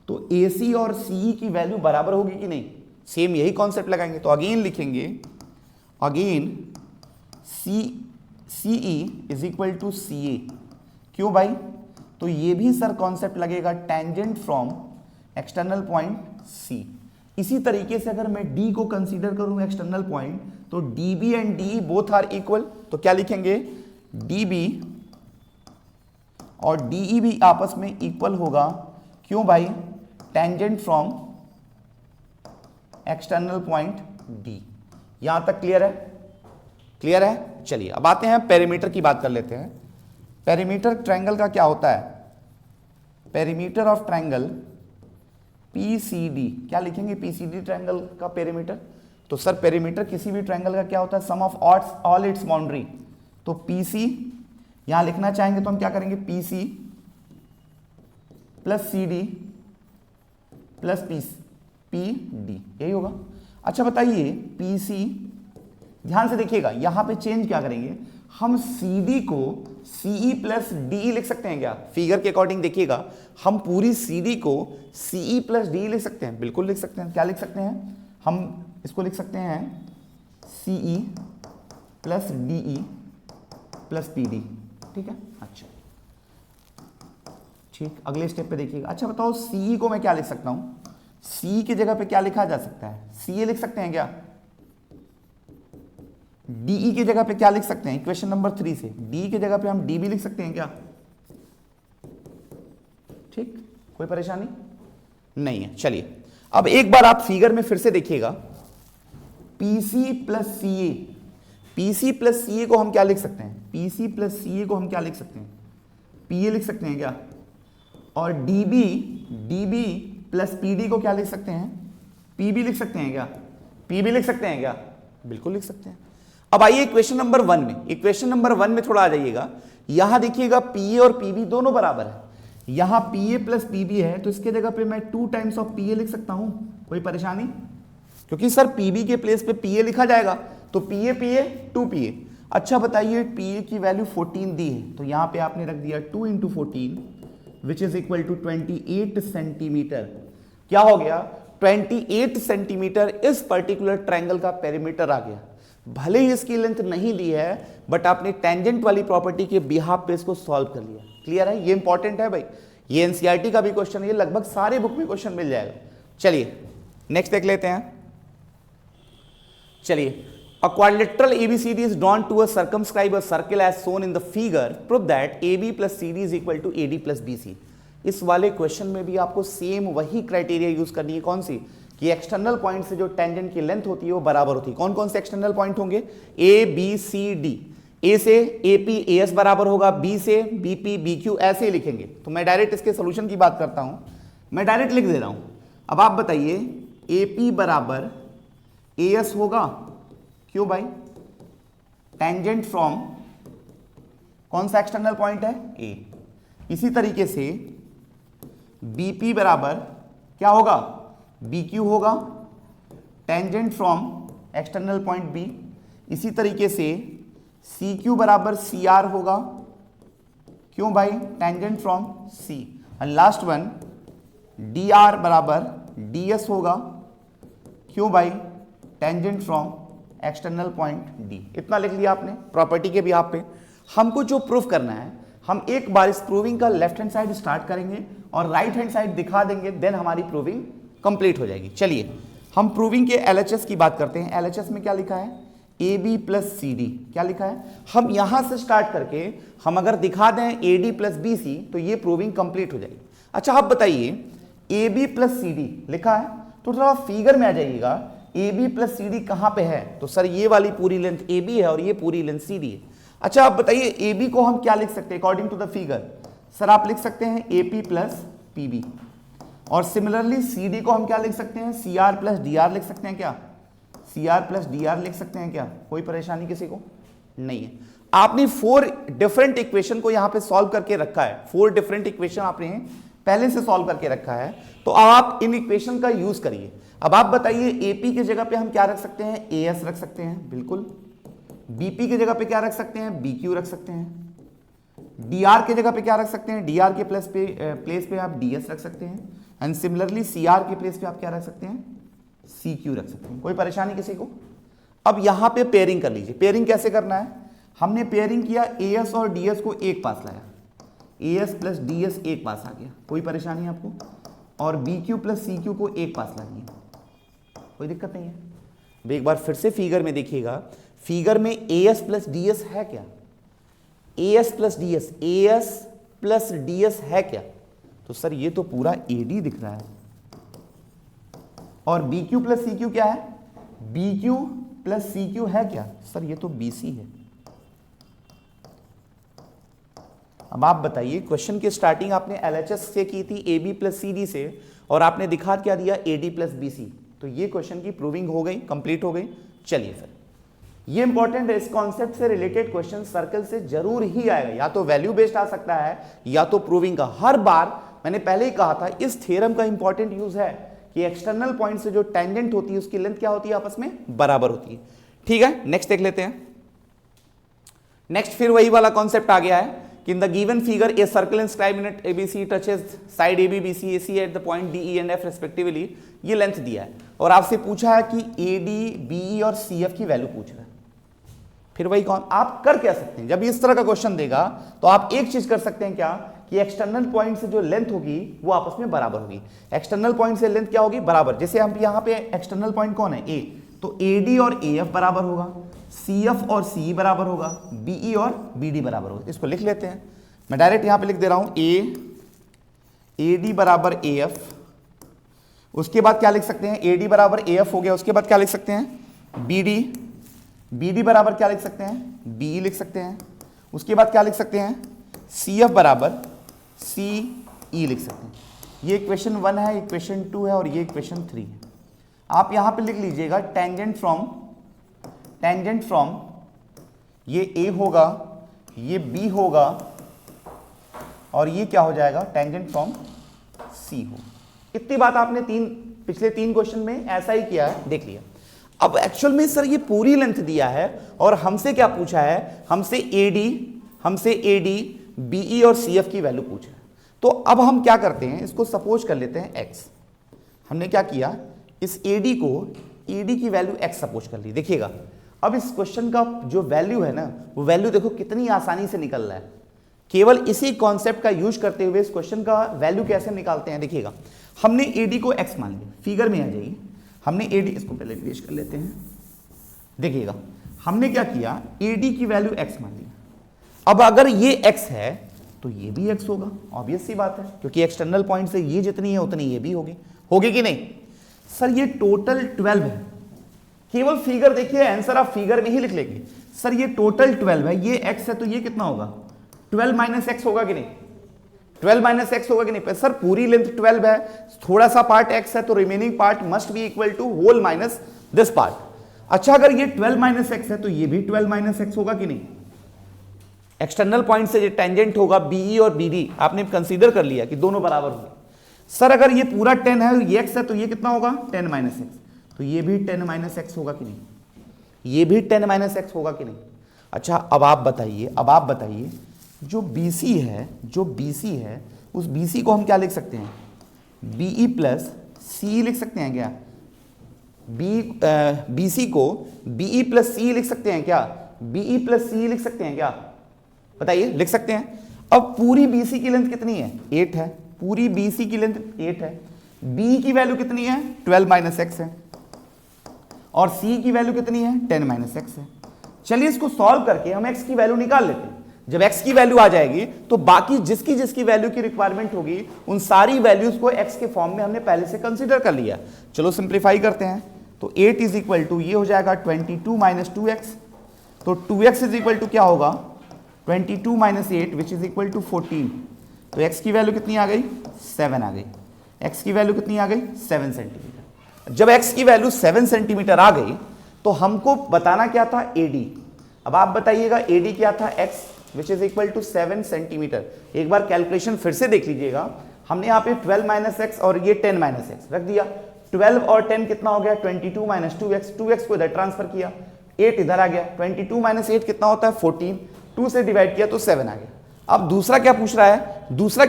तो AC और CE की वैल्यू बराबर होगी कि नहीं? सेम यही कॉन्सेप्ट लगाएंगे। तो अगेन लिखेंगे, again CE is equal to CA। क्यों भाई? तो ये भी सर कॉन्सेप्ट लगेगा tangent from external point C। इसी तरीके से अगर मैं D को कंसीडर करूं एक्सटर्नल पॉइंट तो DB and DE both are equal, तो क्या लिखेंगे? DB और DE भी आपस में इक्वल होगा। क्यों भाई? Tangent from external point D। यहां तक क्लियर है? क्लियर है? चलिए अब आते हैं पेरीमीटर की बात कर लेते हैं। पेरीमीटर ट्रायंगल का क्या होता है? पेरीमीटर ऑफ ट्रायंगल PCD, क्या लिखेंगे PCD ट्रायंगल का पेरीमीटर? तो सर पेरीमीटर किसी भी ट्रायंगल का क्या होता है? सम ऑफ ऑल इट्स बाउंड्री। तो PC यहां लिखना चाहेंगे तो हम क्या करेंगे? PC plus CD plus PD, यही होगा। अच्छा बताइए, PC, ध्यान से देखिएगा, यहां पे चेंज क्या करेंगे हम? CD को CE प्लस DE लिख सकते हैं क्या? फिगर के अकॉर्डिंग देखिएगा, हम पूरी CD को CE प्लस DE लिख सकते हैं। बिल्कुल लिख सकते हैं। क्या लिख सकते हैं? हम इसको लिख सकते हैं CE plus DE plus PD, ठीक है। अच्छा ठीक, अगले स्टेप पे देखिएगा। अच्छा बताओ, CE को मैं क्या लिख सकता हूं? CE की जगह पे क्या लिखा जा सकता है? CA लिख सकते हैं क्या? DE की जगह पे क्या लिख सकते हैं? इक्वेशन नंबर 3 से DE की जगह पे हम DB लिख सकते हैं क्या? ठीक, कोई परेशानी नहीं है। चलिए अब एक बार आप फिगर में फिर से देखिएगा, PC plus CA, PC plus CA को हम क्या लिख सकते हैं? PC प्लस CA को हम क्या लिख सकते हैं? PA लिख सकते हैं क्या? और DB प्लस PD को क्या लिख सकते हैं? PB लिख सकते हैं क्या? PB लिख सकते हैं क्या? बिल्कुल लिख सकते हैं। अब आइए इक्वेशन नंबर 1 में, इक्वेशन नंबर 1 में थोड़ा आ जाइएगा। यहां देखिएगा PA और PB दोनों बराबर है। यहां PA प्लस PB है तो इसके जगह पे मैं 2 टाइम्स ऑफ PA लिख सकता हूं। कोई परेशानी? क्योंकि सर PB के प्लेस पे PA लिखा जाएगा तो PA 2PA। अच्छा बताइए, PA की वैल्यू 14 दी है तो यहां पे आपने रख दिया 2 × 14 which is equal to 28 centimetre. क्या हो गया? 28 सेंटीमीटर इस पर्टिकुलर ट्रायंगल का पेरीमीटर आ गया। भले ही इसकी लेंथ नहीं दी है, बट आपने टेंजेंट वाली प्रॉपर्टी के बिहाफ पे इसको सॉल्व कर लिया। क्लियर है? ये इंपॉर्टेंट है भाई, ये एनसीईआरटी का भी क्वेश्चन है, ये लगभग सारे बुक में क्वेश्चन मिल जाएगा। चलिए नेक्स्ट देख लेते हैं। चलिए, a quadrilateral ABCD is drawn to a circumscribe a circle as shown in the figure. Prove that AB plus CD is equal to AD plus BC. इस वाले क्वेश्चन में भी आपको सेम वही क्राइटेरिया यूज करनी है। कौन सी? कि एक्सटर्नल पॉइंट से जो टेंजेंट की लेंथ होती है वो बराबर होती है। कौन कौन से एक्सटर्नल पॉइंट होंगे? A B C D। A से AP AS बराबर होगा, B से BP BQ, ऐसे ही लिखेंगे। तो मैं डायरेक्ट इसके सोल्यूशन की बात करता हूं, मैं डायरेक्ट लिख दे रहा हूं। अब आप बताइए AP बराबर AS होगा, क्यों भाई? टेंजेंट फ्रॉम कौन सा एक्सटर्नल पॉइंट है? A। इसी तरीके से BP बराबर क्या होगा? BQ होगा, tangent from external point B। इसी तरीके से CQ बराबर CR होगा, क्यों भाई? Tangent from C। And last one DR बराबर DS होगा, क्यों भाई? Tangent from external point D। इतना लिख लिया आपने प्रॉपर्टी के बिहाफ पे। हमको जो प्रूफ करना है, हम एक बार इस प्रूविंग का लेफ्ट हैंड साइड स्टार्ट करेंगे और राइट हैंड साइड दिखा देंगे, देन हमारी प्रूविंग कंप्लीट हो जाएगी। चलिए हम प्रूविंग के LHS की बात करते हैं। LHS में क्या लिखा है? AB plus CD। क्या लिखा है? हम यहां से स्टार्ट करके हम अगर दिखा दें AD प्लस BC तो ये प्रूविंग कंप्लीट हो जाएगी। अच्छा आप बताइए AB प्लस CD लिखा है, तो थोड़ा फिगर में आ जाइएगा। AB प्लस CD कहां पे है? तो सर ये वाली पूरी लेंथ AB है और ये पूरी लेंथ CD है। अच्छा आप बताइए AB को हम क्या लिख सकते हैं according to the figure? Sir आप लिख सकते हैं AP प्लस PB। और सिमिलरली CD को हम क्या लिख सकते हैं? CR प्लस DR लिख सकते हैं क्या? CR प्लस DR लिख सकते हैं क्या? कोई परेशानी किसी को नहीं है। आपने 4 डिफरेंट इक्वेशन को यहां पे सॉल्व करके रखा है। 4 डिफरेंट इक्वेशन आपने पहले से सॉल्व करके रखा है, तो अब आप इन इक्वेशन का यूज करिए। अब आप बताइए AP की जगह पे हम क्या रख सकते हैं? AS रख सकते हैं, बिल्कुल। BP की जगह पे क्या रख सकते हैं? BQ रख सकते हैं। DR की जगह पे क्या रख सकते हैं? DR के प्लेस पे आप DS रख सकते हैं। एंड सिमिलरली CR के प्लेस पे आप क्या रख सकते हैं? CQ रख सकते हैं। कोई परेशानी किसी को? अब यहां पे पेयरिंग कर लीजिए। पेयरिंग कैसे करना है? हमने पेयरिंग किया, AS और DS को एक पास लाया, AS प्लस DS एक पास आ गया। कोई परेशानी आपको? और BQ प्लस CQ को एक पास लाइए, कोई दिक्कत नहीं है। अब एक बार फिर से फिगर में देखिएगा, फिगर में AS प्लस DS है क्या? AS प्लस DS है क्या? तो सर ये तो पूरा AD दिख रहा है। और BQ प्लस CQ क्या है? BQ प्लस CQ है क्या? सर ये तो BC है। अब आप बताइए, क्वेश्चन की स्टार्टिंग आपने LHS से की थी AB प्लस CD से, और आपने दिखा क्या दिया? AD plus BC। तो ये क्वेश्चन की प्रूविंग हो गई, कंप्लीट हो गई। चलिए सर, ये इंपॉर्टेंट है, इस कॉन्सेप्ट से रिलेटेड क्वेश्चन सर्कल से जरूर ही आएगा, या तो वैल्यू बेस्ड आ सकता है या तो प्रूविंग का। हर बार मैंने पहले ही कहा था, इस थ्योरम का इंपॉर्टेंट यूज है कि एक्सटर्नल पॉइंट से जो टेंजेंट होती है उसकी लेंथ क्या होती है? आपस में बराबर होती है। ठीक है, नेक्स्ट देख लेते हैं। नेक्स्ट फिर वही वाला कॉन्सेप्ट आ गया है कि in the given figure a circle inscribed in it ABC touches side AB BC AC at the point D E and F respectively। ये लेंथ दिया है और आपसे पूछा है कि AD BE और CF की वैल्यू पूछ रहा है। फिर वही कौन आप कर क्या सकते हैं, जब इस तरह का क्वेश्चन देगा तो आप एक चीज कर सकते हैं क्या, कि एक्सटर्नल पॉइंट से जो लेंथ होगी वो आपस में बराबर होगी। एक्सटर्नल पॉइंट से लेंथ क्या होगी? बराबर। जैसे हम यहाँ पे एक्सटर्नल पॉइंट कौन है? A, तो AD और AF बराबर होगा, CF और CE बराबर होगा, BE और BD बराबर होगा। इसको लिख लेते हैं, मैं डायरेक्ट यहां पे लिख दे रहा हूं AD बराबर AF। उसके बाद क्या लिख सकते हैं? AD बराबर AF हो गया। उसके बाद क्या लिख सकते हैं? BD बराबर क्या लिख सकते हैं? BE लिख सकते हैं। उसके बाद क्या लिख सकते हैं? CF बराबर CE लिख सकते हैं। ये इक्वेशन 1 है, इक्वेशन 2 है और ये इक्वेशन 3 है। आप यहां पे लिख लीजिएगा टेंजेंट फ्रॉम ये A होगा, ये B होगा और ये क्या हो जाएगा? टेंजेंट फ्रॉम C हो। इतनी बात आपने पिछले 3 क्वेश्चन में ऐसा ही किया है, देख लिया। अब एक्चुअल में सर ये पूरी लेंथ दिया है और हमसे क्या पूछा है? हमसे AD BE और CF की वैल्यू पूछा है। तो अब हम क्या करते हैं, इसको सपोज कर लेते हैं X। हमने क्या किया, इस AD की वैल्यू X सपोज कर ली। देखिएगा अब इस क्वेश्चन का जो वैल्यू है ना, वो वैल्यू देखो कितनी आसानी से निकल रहा है। केवल इसी कॉन्सेप्ट का यूज करते हुए इस क्वेश्चन का वैल्यू कैसे निकालते हैं देखिएगा। हमने एडी को एक्स मान लिया, फिगर में आ जाइए। हमने एडी, इसको पहले पेश कर लेते हैं। देखिएगा हमने क्या किया, एडी की वैल्यू एक्स मान लिया। अब अगर ये एक्स है तो ये भी एक्स होगा, ऑब्वियस सी बात है, क्योंकि एक्सटर्नल पॉइंट से ये जितनी है उतनी ये भी होगी कि नहीं। सर ये टोटल 12 है, केवल फिगर देखिए, आंसर आप फिगर में ही लिख लेंगे। सर ये टोटल 12 है, ये x है तो ये कितना होगा 12 माइनस एक्स होगा कि नहीं, 12 माइनस एक्स होगा कि नहीं। सर पूरी लेंथ 12 है, थोड़ा सा पार्ट x है तो remaining part must be equal to whole minus this part. अच्छा अगर ये 12 माइनस एक्स है तो ये भी 12 माइनस एक्स होगा कि नहीं। एक्सटर्नल पॉइंट से जो टेंजेंट होगा बीई और बीडी आपने कंसीडर कर लिया कि दोनों बराबर होंगे। सर अगर ये पूरा 10 है, ये x है तो ये कितना होगा 10 माइनस एक्स, तो ये भी 10 माइनस एक्स होगा कि नहीं, ये भी 10 माइनस एक्स होगा कि नहीं। अच्छा अब आप बताइए जो BC है उस BC को हम क्या लिख सकते हैं, BE प्लस सी लिख सकते हैं क्या, BC को BE प्लस सी लिख सकते हैं क्या, BE प्लस सी लिख सकते हैं क्या, बताइए लिख सकते हैं। अब पूरी BC की लेंथ कितनी है 8 है, पूरी BC की लेंथ 8 है, B की वैल्यू कितनी है 12 माइनस एक्स है, और C की वैल्यू कितनी है 10 माइनस एक्स है। चलिए इसको सॉल्व करके हम x की वैल्यू निकाल लेते हैं। जब x की वैल्यू आ जाएगी तो बाकी जिसकी वैल्यू की रिक्वायरमेंट होगी उन सारी वैल्यूज को x के फॉर्म में हमने पहले से कंसीडर कर लिया। चलो सिंप्लीफाई करते हैं, तो 8 इज इक्वल टू ये हो जाएगा 22 माइनस 2x, तो 2x इज इक्वल टू क्या होगा 22 minus 8 which is equal to 14। तो x की वैल्यू कितनी आ गई 7 आ गई, x की वैल्यू कितनी आ गई 7 सेंटीमीटर। जब x की वैल्यू 7 सेंटीमीटर आ गई तो हमको बताना क्या था AD। अब आप बताइएगा AD क्या था x which is equal to 7 centimetre. एक बार कैलकुलेशन फिर से देख लीजिएगा, हमने यहाँ पे 12 माइनस एक्स और ये 10 माइनस एक्स रख दिया, 12 और 10 कितना हो गया 22 माइनस 2x को इधर ट्रांसफर किया, 8 इधर आ गया, 22 माइनस 8 कितना होता है 14, 2 से डिवाइड किया तो 7 आ गया। अब दूसरा क्या पूछ रहा है, दूसरा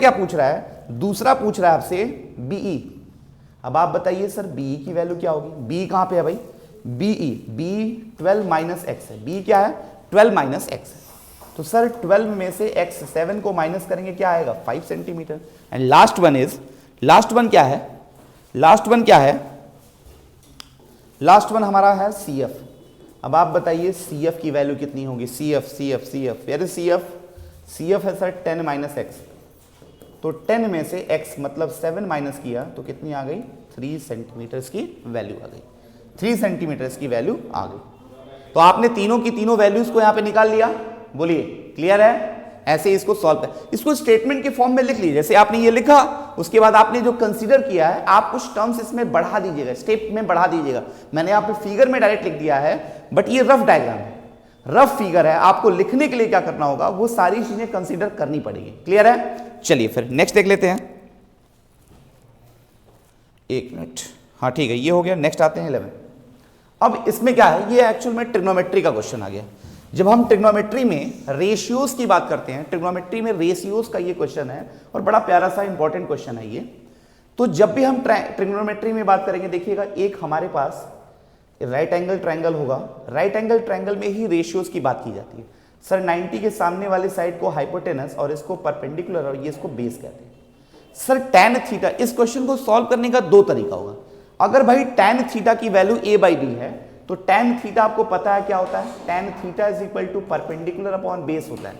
पूछ रहा है आपसे BE। अब आप बताइए सर BE की वैल्यू क्या होगी, BE कहां पे है भाई, BE 12 माइनस एक्स है, BE क्या है 12 माइनस एक्स है। तो सर 12 में से x 7 को माइनस करेंगे क्या आएगा 5 सेंटीमीटर। एंड लास्ट वन क्या है, लास्ट वन हमारा है CF। अब आप बताइए CF की वैल्यू कितनी होगी, CF वेयर इज CF है सर 10 माइनस एक्स, तो 10 में से x मतलब 7 माइनस किया तो कितनी आ गई 3 सेंटीमीटर की वैल्यू आ गई, 3 सेंटीमीटर की वैल्यू आ गई। तो आपने तीनों की तीनों वैल्यूज को यहां पे निकाल लिया, बोलिए क्लियर है। ऐसे इसको सॉल्व कर, इसको स्टेटमेंट के फॉर्म में लिख लीजिए, जैसे आपने ये लिखा उसके बाद आपने जो कंसीडर किया है आप कुछ टर्म्स इसमें बढ़ा दीजिएगा, स्टेप में बढ़ा दीजिएगा। मैंने यहाँ पे फिगर में डायरेक्ट लिख दिया है, बट ये रफ डायग्राम है, रफ फिगर है, आपको लिखने के लिए क्या करना होगा वो सारी चीजें कंसीडर करनी पड़ेगी। क्लियर है, चलिए फिर नेक्स्ट देख लेते हैं। एक मिनट, हाँ ठीक है ये हो गया। नेक्स्ट आते हैं 11। अब इसमें क्या है, ये एक्चुअल में ट्रिग्नोमेट्री का क्वेश्चन आ गया। जब हम ट्रिग्नोमेट्री में रेशियोज की बात करते हैं, ट्रिग्नोमेट्री में रेशियोज का ये क्वेश्चन है और बड़ा प्यारा सा इंपॉर्टेंट क्वेश्चन है ये। तो जब भी हम ट्रिग्नोमेट्री में बात करेंगे देखिएगा, एक हमारे पास राइट एंगल ट्रायंगल होगा, राइट एंगल ट्रायंगल में ही रेशियोज की बात की जाती है। सर 90 के सामने वाले साइड को हाइपोटेनस और इसको परपेंडिकुलर और ये इसको बेस कहते हैं। सर tan थीटा, इस क्वेश्चन को सॉल्व करने का दो तरीका होगा। अगर भाई tan थीटा की वैल्यू a/b है तो tan थीटा आपको पता है क्या होता है, tan theta is equal to perpendicular upon base होता है।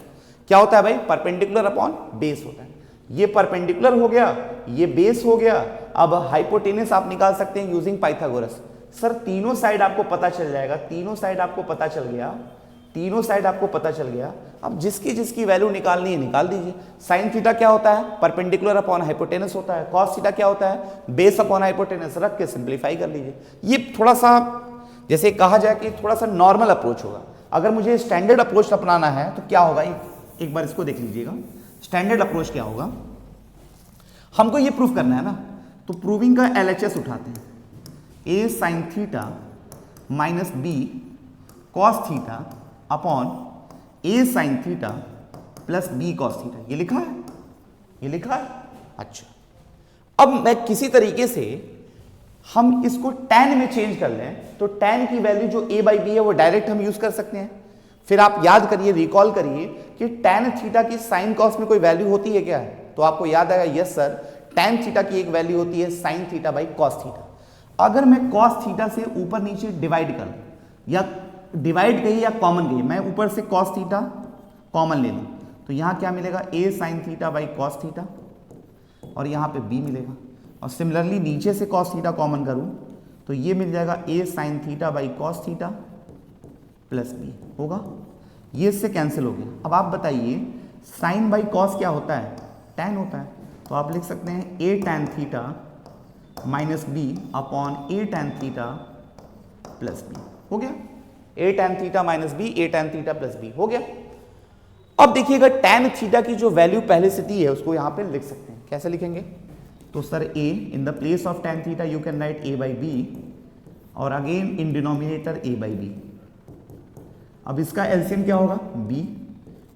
क्या होता है भाई, परपेंडिकुलर अपॉन बेस होता है। ये परपेंडिकुलर हो गया, ये बेस हो गया। अब हाइपोटेनस आप निकाल सकते हैं यूजिंग पाइथागोरस। सर तीनों साइड आपको पता चल जाएगा, तीनों साइड आपको पता चल गया, तीनों साइड आपको पता चल गया। अब जिसकी वैल्यू निकालनी है निकाल दीजिए। साइन थीटा क्या होता है, परपेंडिकुलर अपॉन हाइपोटेनस होता है। कॉस थीटा क्या होता है, बेस अपॉन हाइपोटेनस। रख के सिंप्लीफाई कर लीजिए। ये थोड़ा सा जैसे कहा जाए कि थोड़ा सा नॉर्मल अप्रोच होगा। अगर मुझे स्टैंडर्ड अप्रोच अपनाना है तो क्या होगा, एक बार इसको देख लीजिएगा। स्टैंडर्ड अप्रोच क्या होगा, हमको ये प्रूफ करना है ना, तो प्रूविंग का LHS उठाते हैं। a sine theta minus b cos theta upon a sine theta plus b cos theta. ये लिखा है, ये लिखा है। अच्छा अब मैं किसी तरीके से हम इसको tan में चेंज कर लें तो tan की वैल्यू जो a बाई बी है वो डायरेक्ट हम यूज कर सकते हैं। फिर आप याद करिए, रिकॉल करिए कि tan थीटा की साइन कॉस में कोई वैल्यू होती है क्या? तो आपको याद आएगा यस सर, tan थीटा की एक वैल्यू होती है sine theta by cos theta. अगर मैं कॉस थीटा से ऊपर नीचे डिवाइड कर या डिवाइड कहिए या कॉमन कहिए, मैं ऊपर से कॉस थीटा कॉमन ले लूं तो यहां क्या मिलेगा? a sine theta by cos theta और यहां पे b मिलेगा। और सिमिलरली नीचे से कॉस थीटा कॉमन करूं तो ये मिल जाएगा a sine theta by cos theta plus b होगा। ये इससे कैंसिल हो गया। अब आप बताइए साइन बाई कॉस क्या होता है? tan होता है। तो आप लिख सकते हैं a tan theta minus b upon a tan theta plus b। हो गया? a tan theta minus b, a tan theta plus b हो गया। अब देखिएगा tan थीटा की जो वैल्यू पहले से दी है उसको यहां पे लिख सकते हैं। कैसे लिखेंगे? तो sir a in the place of tan theta you can right a by b और again in denominator a by b। अब इसका एलसीएम क्या होगा? b,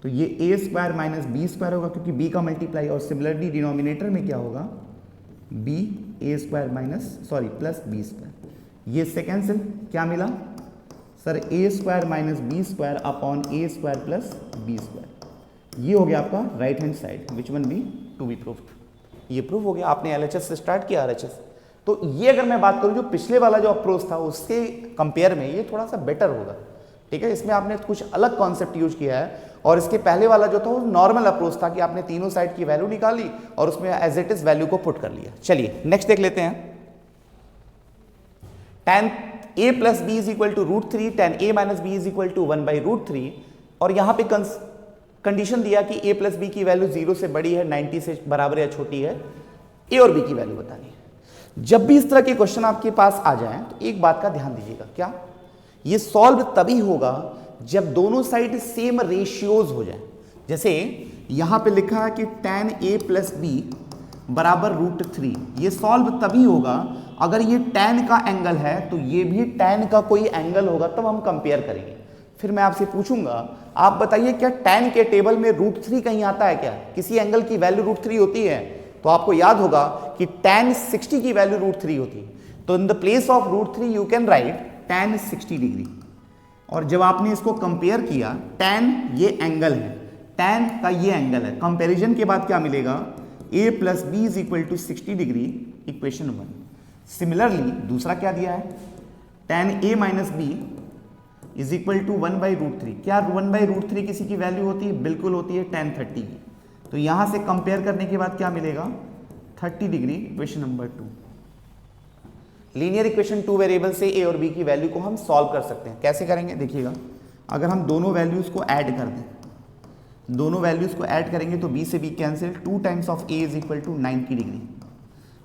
तो ये a square minus B square होगा क्योंकि b का मल्टीप्लाई, और सिमिलरली डिनोमिनेटर में क्या होगा? b a square minus plus b square. ये इससे कैंसिल, क्या मिला sir? a square minus B square upon a square plus b square. ये हो गया आपका right hand side, which one to be बी प्रूव्ड। ये प्रूव हो गया। आपने एलएचएस से स्टार्ट किया आरएचएस। तो ये अगर मैं बात करूं जो पिछले वाला जो अप्रोच था उसके कंपेयर में ये थोड़ा सा बेटर होगा। ठीक है, इसमें आपने कुछ अलग कॉन्सेप्ट यूज किया है और इसके पहले वाला जो था वो नॉर्मल अप्रोच था कि आपने तीनों साइड की वैल्यू निकाली और उसमें एज इट इज वैल्यू को पुट कर लिया। चलिए नेक्स्ट देख लेते हैं। tan a plus B is equal to root three, tan a minus B is equal to 1 by root three, और यहां पे कंडीशन दिया कि a प्लस बी की वैल्यू 0 से बड़ी है, 90 से बराबर या छोटी है। a और b की वैल्यू बतानी है। जब भी इस तरह के क्वेश्चन आपके पास आ जाएं तो एक बात का ध्यान दीजिएगा, क्या? ये सॉल्व तभी होगा जब दोनों साइड सेम रेशियोज हो जाए। जैसे यहां पे लिखा है कि tan a प्लस बी बराबर रूट थ्री। ये सॉल्व तभी होगा अगर ये tan का एंगल है तो ये भी tan का कोई एंगल होगा, तब हम कंपेयर करेंगे। फिर मैं आपसे पूछूंगा, आप बताइए क्या tan के टेबल में रूट थ्री कहीं आता है क्या? किसी एंगल की वैल्यू रूट थ्री होती है? तो आपको याद होगा कि tan 60 की वैल्यू रूट थ्री होती है। तो in the place of root three you can write tan 60 degree. और जब आपने इसको कंपेयर किया, tan ये एंगल है, tan का ये एंगल है, कंपैरिजन के बाद क्या मिलेगा? a plus B is equal to 60 degree, equation 1। Similarly दूसरा क्या दिया है? tan a minus B is equal to 1 by root three. क्या 1 बाई रूट थ्री किसी की वैल्यू होती है? बिल्कुल होती है, tan 30 की। तो यहां से कंपेयर करने के बाद क्या मिलेगा? 30 degree, equation number 2। Linear equation 2 variable से a और b की वैल्यू को हम सॉल्व कर सकते हैं। कैसे करेंगे? देखिएगा, अगर हम दोनों वैल्यूज को ऐड कर दें, दोनों वैल्यूज को ऐड करेंगे तो b से b cancel, 2 times of a is equal to 90 degree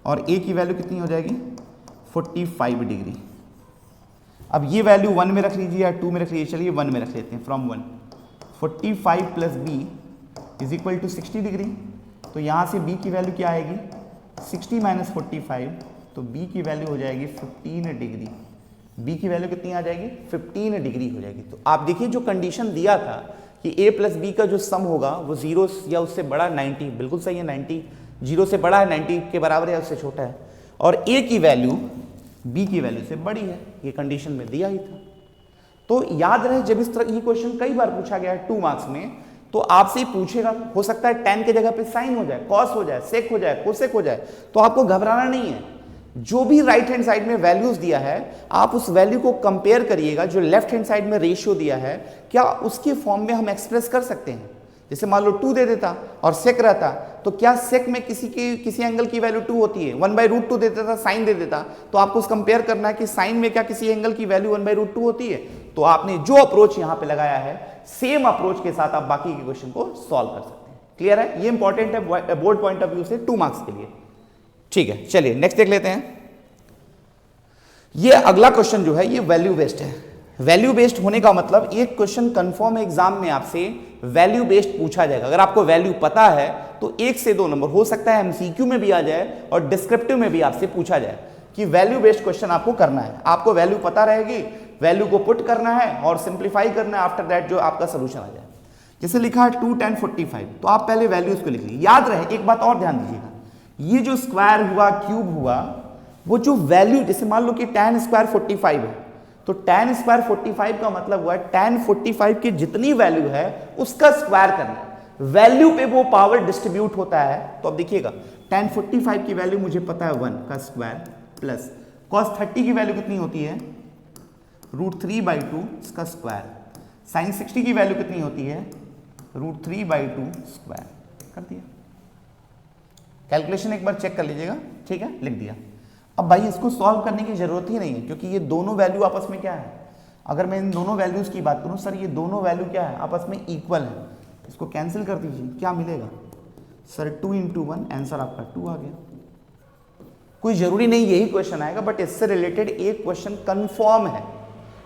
और a की वैल्यू कितनी हो जाएगी? 45 डिग्री। अब ये वैल्यू 1 में रख लीजिए या 2 में रख लीजिए, चलिए 1 में रख लेते हैं। From 1 45 plus b is equal to 60 degree. तो यहाँ से b की वैल्यू क्या आएगी? 60 माइनस 45, तो b की वैल्यू हो जाएगी 15 डिग्री। b की वैल्यू कितनी आ जाएगी? 15 डिग्री हो जाएगी। तो आप देखिए जो कंडीशन दिया था कि a प्लस बी का जो सम होगा वो 0 या उससे बड़ा 90, बिल्कुल सही है, 90 0 से बड़ा है, 90 के बराबर है, उससे छोटा है, और a की वैल्यू b की वैल्यू से बड़ी है, ये कंडीशन में दिया ही था। तो याद रहे जब इस तरह ये क्वेश्चन कई बार पूछा गया है 2 मार्क्स में, तो आपसे ही पूछेगा, हो सकता है tan के जगह पे साइन हो जाए, कॉस हो जाए, सेक हो जाए, कोसेक हो जाए, तो आपको घबराना नहीं है। जो भी राइट हैंड साइड में वैल्यूज दिया है आप उस वैल्यू को कंपेयर करिएगा जो लेफ्ट हैंड साइड में रेशियो दिया है, क्या उसके फॉर्म में हम एक्सप्रेस कर सकते हैं। जैसे मान लो 2 दे देता और सेक रहता, तो क्या सेक में किसी एंगल की वैल्यू 2 होती है? 1 बाई रूट 2 दे देता, साइन दे देता, तो आपको कंपेयर करना है कि साइन में क्या किसी एंगल की वैल्यू 1 बाई रूट 2 होती है। तो आपने जो अप्रोच यहां पे लगाया है, सेम अप्रोच के साथ आप बाकी के क्वेश्चन को सॉल्व कर सकते हैं। क्लियर है? ये इंपॉर्टेंट है बोर्ड पॉइंट ऑफ व्यू से 2 मार्क्स के लिए। ठीक है, चलिए नेक्स्ट देख लेते हैं। ये अगला क्वेश्चन जो है ये वैल्यू बेस्ड है। वैल्यू बेस्ड होने का मतलब एक क्वेश्चन कंफर्म एग्जाम में आपसे वैल्यू बेस्ड पूछा जाएगा। अगर आपको वैल्यू पता है तो 1 से 2 नंबर, हो सकता है एमसीक्यू में भी आ जाए और डिस्क्रिप्टिव में भी आपसे पूछा जाए कि वैल्यू बेस्ड क्वेश्चन आपको करना है। आपको वैल्यू पता रहेगी, वैल्यू को पुट करना है और सिंप्लीफाई करना है, आफ्टर दैट जो आपका सोल्यूशन आ जाए। जैसे लिखा है 2 tan 45, तो आप पहले वैल्यूज को लिख लीजिए। याद रहे एक बात और ध्यान दीजिएगा, ये जो स्क्वायर हुआ, क्यूब हुआ, वो जो वैल्यू, जैसे मान लो कि tan स्क्वायर 45 है, तो tan स्क्वायर 45 का मतलब हुआ tan 45 की जितनी वैल्यू है उसका स्क्वायर करना है। वैल्यू पे वो पावर डिस्ट्रीब्यूट होता है। तो अब देखिएगा tan 45 की वैल्यू मुझे पता है 1 का स्क्वायर प्लस cos 30 की वैल्यू कितनी होती है √3/2 इसका स्क्वायर, sin 60 की वैल्यू कितनी होती है √3/2 स्क्वायर। कर दिया, कैलकुलेशन एक बार चेक कर लीजिएगा, ठीक है, लिख दिया। अब भाई इसको सॉल्व करने की जरूरत ही नहीं है, क्योंकि ये दोनों वैल्यू आपस में क्या है, अगर मैं इन दोनों वैल्यूज की बात करूं, सर ये दोनों वैल्यू क्या है, आपस में इक्वल है, इसको कैंसिल कर दीजिए, क्या मिलेगा सर 2 × 1, आंसर आपका 2 आ गया। कोई जरूरी नहीं यही क्वेश्चन आएगा, बट इससे रिलेटेड एक क्वेश्चन कंफर्म है,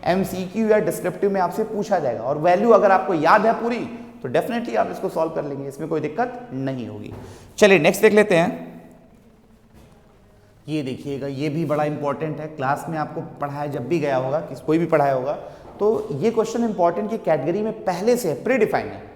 एमसीक्यू या डिस्क्रिप्टिव में आपसे पूछा जाएगा, और वैल्यू अगर आपको याद है पूरी तो डेफिनेटली आप इसको सॉल्व कर लेंगे, इसमें कोई दिक्कत नहीं होगी। चलिए नेक्स्ट देख लेते हैं। ये देखिएगा, ये भी बड़ा इंपॉर्टेंट है, क्लास में आपको पढ़ाया जब भी गया होगा, कोई भी पढ़ाया होगा, तो ये क्वेश्चन इंपॉर्टेंट की कैटेगरी में पहले से है, प्री डिफाइन है,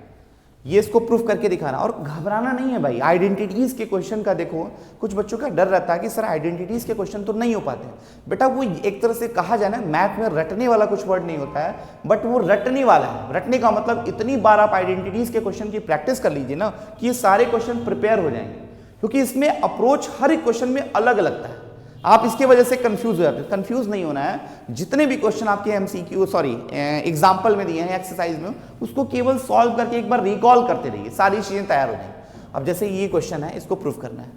ये इसको प्रूफ करके दिखाना, और घबराना नहीं है भाई। आइडेंटिटीज के क्वेश्चन का देखो, कुछ बच्चों का डर रहता है कि सर आइडेंटिटीज के क्वेश्चन तो नहीं हो पाते, बेटा वो एक तरह से कहा जाए ना, मैथ में रटने वाला कुछ वर्ड नहीं होता है, बट वो रटने वाला है। रटने का मतलब इतनी बार आप आइडेंटिटीज के क्वेश्चन की प्रैक्टिस कर लीजिए ना कि ये सारे क्वेश्चन प्रिपेयर हो जाएंगे, क्योंकि इसमें अप्रोच हर एक क्वेश्चन में अलग लगता है। आप इसके वजह से कंफ्यूज हो जाते हैं, कंफ्यूज नहीं होना है। जितने भी क्वेश्चन आपके एमसीक्यू एग्जाम्पल में दिए हैं, एक्सरसाइज में, उसको केवल सॉल्व करके एक बार रिकॉल करते रहिए, सारी चीजें तैयार हो जाएंगी। अब जैसे ये क्वेश्चन है, इसको प्रूफ करना है,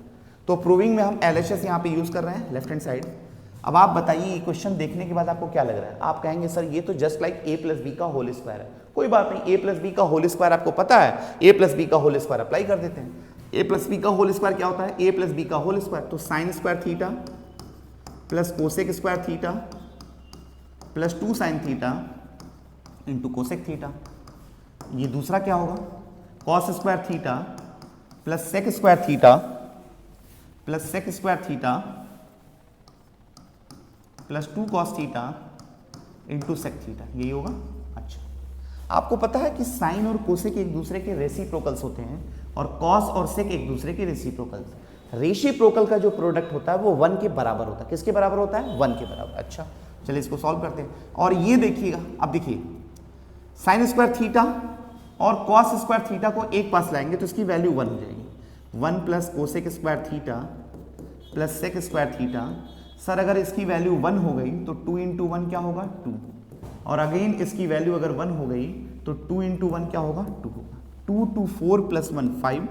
तो प्रूविंग में हम LHS यहाँ पे यूज कर रहे हैं, लेफ्ट हैंड साइड। अब आप बताइए ये क्वेश्चन देखने के बाद आपको क्या लग रहा है? आप कहेंगे सर ये तो जस्ट लाइक a + b का होल स्क्वायर है। कोई बात नहीं, a + b का होल स्क्वायर आपको पता है, a + b का होल स्क्वायर अप्लाई कर देते हैं। a + b का होल स्क्वायर क्या होता है? a + b का होल स्क्वायर, तो sin square theta plus cosec square theta plus 2 sin theta into cosec theta. ये दूसरा क्या होगा? cos square theta plus sec square theta plus sec square theta plus 2 cos theta into sec theta, यही होगा। अच्छा, आपको पता है कि साइन और कोसेक एक दूसरे के रेसिप्रोकल्स होते हैं, और cos और सेक एक दूसरे के रेसिप्रोकल्स। रेसिप्रोकल का जो प्रोडक्ट होता है वो 1 के बराबर होता है। किसके बराबर होता है? 1 के बराबर। अच्छा चलिए इसको सॉल्व करते हैं। और ये देखिएगा, अब देखिए साइन स्क्वायर थीटा और कॉस स्क्वायर थीटा को एक पास लाएंगे तो इसकी वैल्यू 1 हो जाएगी। 1 plus cosec square theta plus sec square theta. Sir अगर इसकी वैल्यू 1 हो गई तो 2 × 1 क्या होगा? 2। और अगेन इसकी वैल्यू अगर 1 हो गई तो 2 × 1 क्या होगा? 2 होगा। 2 × 4 + 1 5।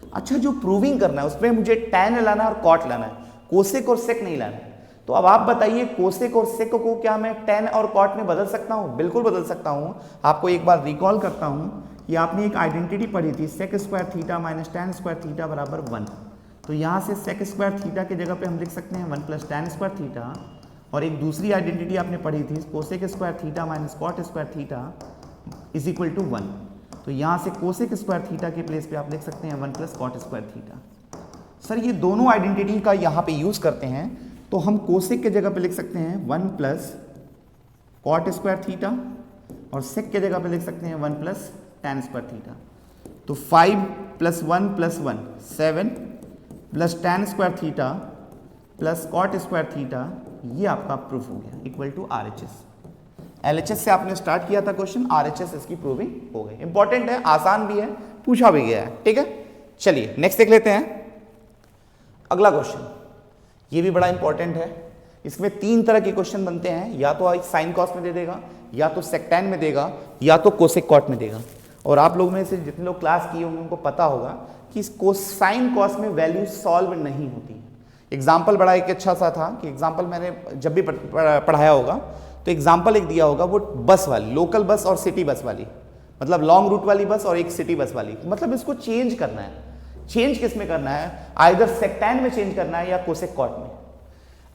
अच्छा, जो प्रूविंग करना है उसमें मुझे tan लाना है और cot लाना है, कोसेक और सेक नहीं लाना है। तो अब आप बताइए कोसेक और सेक को क्या मैं tan और cot में बदल सकता हूं? बिल्कुल बदल सकता हूं। आपको एक बार रिकॉल करता हूं कि आपने एक आइडेंटिटी पढ़ी थी, sec square theta minus tan square theta बराबर 1। तो यहाँ से सेक स्क्वायर थीटा की जगह पे हम लिख सकते हैं 1 + tan स्क्वायर थीटा। और एक दूसरी आइडेंटिटी आपने पढ़ी थी, cosec square theta minus cot square theta = 1। तो यहाँ से कोसेक स्क्वायर थीटा के प्लेस पे आप लिख सकते हैं 1 + cot स्क्वायर थीटा। सर ये दोनों आइडेंटिटी का यहाँ पे यूज करते हैं, तो हम कोसेक के जगह पे लिख सकते हैं 1 + cot स्क्वायर थीटा, और सेक के जगह पे लिख सकते हैं 1 + tan स्क्वायर थीटा। तो 5 + 1 + 1 7 + tan square theta plus cot square theta, ये आपका प्रूफ हो गया = RHS। LHS से आपने स्टार्ट किया था क्वेश्चन, RHS इसकी प्रूविंग हो गई। इंपॉर्टेंट है, आसान भी है, पूछा भी गया है, ठीक है। चलिए नेक्स्ट देख लेते हैं अगला क्वेश्चन। ये भी बड़ा इंपॉर्टेंट है। इसमें 3 तरह के क्वेश्चन बनते हैं, या तो साइन कॉस में दे देगा, या तो सेक टैन में देगा, या तो कोसेक कॉट में देगा। और आप लोग में से जितने लोग क्लास किए होंगे उनको पता होगा कि साइन कॉस में वैल्यू सॉल्व नहीं होती। एग्जाम्पल बड़ा एक अच्छा सा था कि एग्जाम्पल मैंने जब भी पढ़ाया होगा तो एग्जाम्पल एक दिया होगा, वो बस वाली, लोकल बस और सिटी बस वाली, मतलब लॉन्ग रूट वाली बस और एक सिटी बस वाली। मतलब इसको चेंज करना है। चेंज किस में करना है? आइदर सेक्टैन में चेंज करना है या कोसेक कॉट में।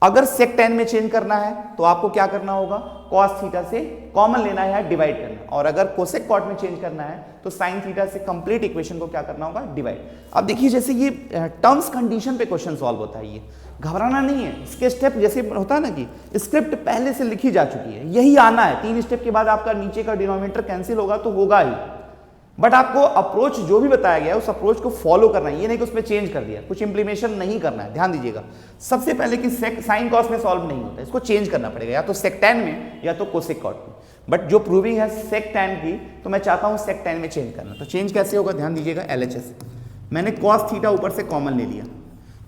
अगर सेक्टैन में चेंज करना है तो आपको क्या करना होगा? कॉस थीटा से कॉमन लेना है या डिवाइड करना है। और अगर कोसेक कॉट में चेंज करना है तो साइन थीटा से कंप्लीट इक्वेशन को क्या करना होगा? डिवाइड। अब देखिए जैसे ये टर्म्स कंडीशन पे क्वेश्चन सॉल्व होता है, ये घबराना नहीं है। इसके स्टेप जैसे होता है ना कि स्क्रिप्ट पहले से लिखी जा चुकी है, यही आना है। 3 स्टेप के बाद आपका नीचे का डिनोमिनेटर कैंसिल होगा तो होगा ही, बट आपको अप्रोच जो भी बताया गया है उस अप्रोच को फॉलो करना है, ये नहीं कि उसमें चेंज कर दिया, कुछ इंप्लीमेशन नहीं करना है। ध्यान दीजिएगा सबसे पहले कि साइन कॉस में सॉल्व नहीं होता, इसको चेंज करना पड़ेगा, या तो सेक टैन में या तो कोसेक कॉट में। बट जो प्रूविंग है सेक टैन की, तो मैं चाहता हूं सेक टैन में चेंज करना। तो चेंज कैसे होगा, ध्यान दीजिएगा LHS मैंने कॉस थीटा ऊपर से कॉमन ले लिया,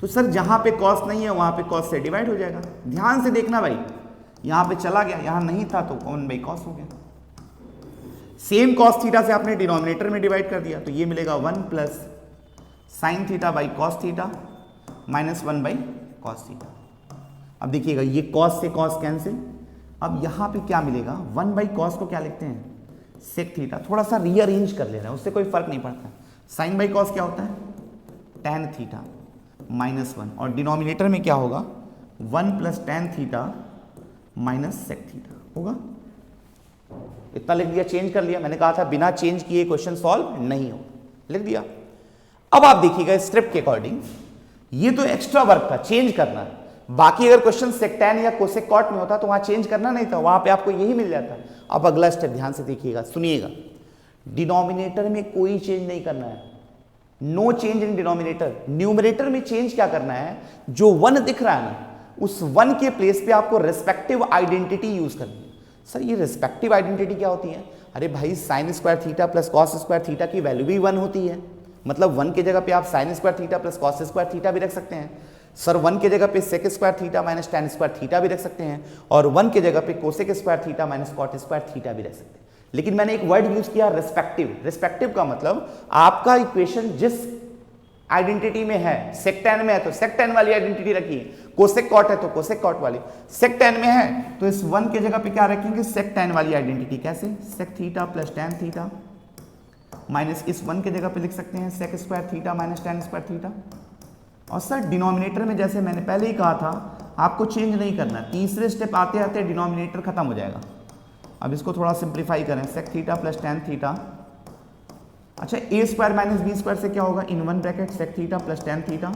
तो सर जहां पे कॉस नहीं है वहां पे कॉस से डिवाइड हो जाएगा। ध्यान से देखना भाई, यहां पे चला गया, यहां नहीं था तो 1/cos हो गया। सेम कॉस थीटा से आपने डिनोमिनेटर में डिवाइड कर दिया, तो ये मिलेगा 1 plus sine theta by cos theta minus 1/cos theta. अब देखिएगा ये कॉस से कॉस कैंसिल, अब यहां पे क्या मिलेगा, 1/cos को क्या लिखते हैं, सेक थीटा। थोड़ा सा रीअरेंज कर लेना है, उससे कोई फर्क नहीं पड़ता। साइन बाई कॉस क्या होता है, टैन थीटा माइनस 1, और डिनोमिनेटर में क्या होगा, 1 plus tan theta minus sec theta होगा। इतना लिख दिया, चेंज कर लिया। मैंने कहा था बिना चेंज किए क्वेश्चन सॉल्व नहीं हो, लिख दिया। अब आप देखिएगा स्क्रिप्ट के अकॉर्डिंग, ये तो एक्स्ट्रा वर्क था, चेंज करना। बाकी अगर क्वेश्चन सेक टैन या कोसेक कॉट में होता तो वहां चेंज करना नहीं था, वहां पे आपको यही मिल जाता। अब अगला स्टेप ध्यान से देखिएगा, सुनिएगा, डिनोमिनेटर में कोई चेंज नहीं करना है, no change in denominator. Numerator में चेंज क्या करना है, जो 1 दिख रहा है ना, उस 1 के प्लेस पे आपको रेस्पेक्टिव आइडेंटिटी यूज करनी है। सर ये रिस्पेक्टिव आइडेंटिटी क्या होती है, अरे भाई sign square theta plus cos square theta की वैल्यू भी 1 होती है, मतलब 1 की जगह पे आप sine square theta plus cos square theta भी रख सकते हैं। सर 1 की जगह पे sec square theta minus tan square theta भी रख सकते हैं, और 1 की जगह पे cosec square theta minus cot square theta भी रख सकते हैं। लेकिन मैंने एक वर्ड यूज किया रिस्पेक्टिव। रिस्पेक्टिव का मतलब आपका इक्वेशन जिस आइडेंटिटी में है, सेक टैन में है तो सेक टैन वाली आइडेंटिटी रखिए, कोसेक कॉट है तो कोसेक कॉट वाली, सेक टैन में है तो इस 1 की जगह पे क्या रखेंगे, सेक टैन वाली आइडेंटिटी। कैसे, sec theta plus tan theta माइनस इस 1 की जगह पे लिख सकते हैं sec square theta minus tan square theta. और सर डिनोमिनेटर में जैसे मैंने पहले ही कहा था आपको चेंज नहीं करना, तीसरे स्टेप आते आते डिनोमिनेटर खत्म हो जाएगा। अब इसको थोड़ा सिंप्लीफाई करें, sec theta plus tan theta, अच्छा A square minus B square से क्या होगा, in 1 bracket sec theta plus tan theta,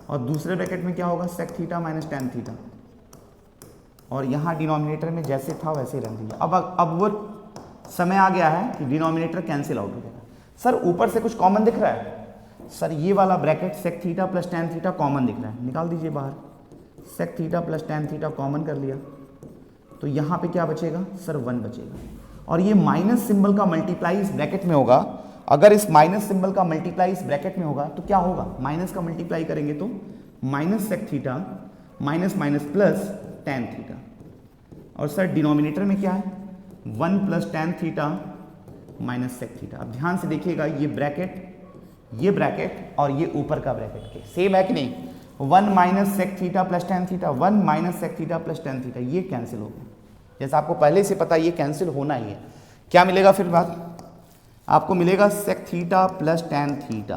और दूसरे ब्रैकेट में क्या होगा, sec theta minus tan theta, और यहाँ डिनोमिनेटर में जैसे था वैसे रख दिया। अब वो समय आ गया है कि डिनोमिनेटर कैंसिल आउट हो जाएगा। सर ऊपर से कुछ कॉमन दिख रहा है, सर ये वाला bracket sec theta plus tan theta common दिख रहा है, निकाल दीजिए बाहर, sec theta plus tan theta common कर लिया, तो यहाँ पे क्या बचेगा, सर 1 बचेगा। और ये माइनस सिंबल का मल्टीप्लाई इस ब्रैकेट में होगा, अगर इस माइनस सिंबल का मल्टीप्लाई इस ब्रैकेट में होगा तो क्या होगा, माइनस का मल्टीप्लाई करेंगे तो minus sec theta minus minus plus tan theta, और सर डिनोमिनेटर में क्या है, 1 plus tan theta minus sec theta. अब ध्यान से देखिएगा ये ब्रैकेट और ये ऊपर का ब्रैकेट के सेम है कि नहीं, 1 minus sec theta plus tan theta, 1 minus sec theta plus tan theta, ये कैंसिल हो गया। जैसा आपको पहले से पता ये कैंसिल होना ही है। क्या मिलेगा फिर बात, आपको मिलेगा sec theta plus tan theta.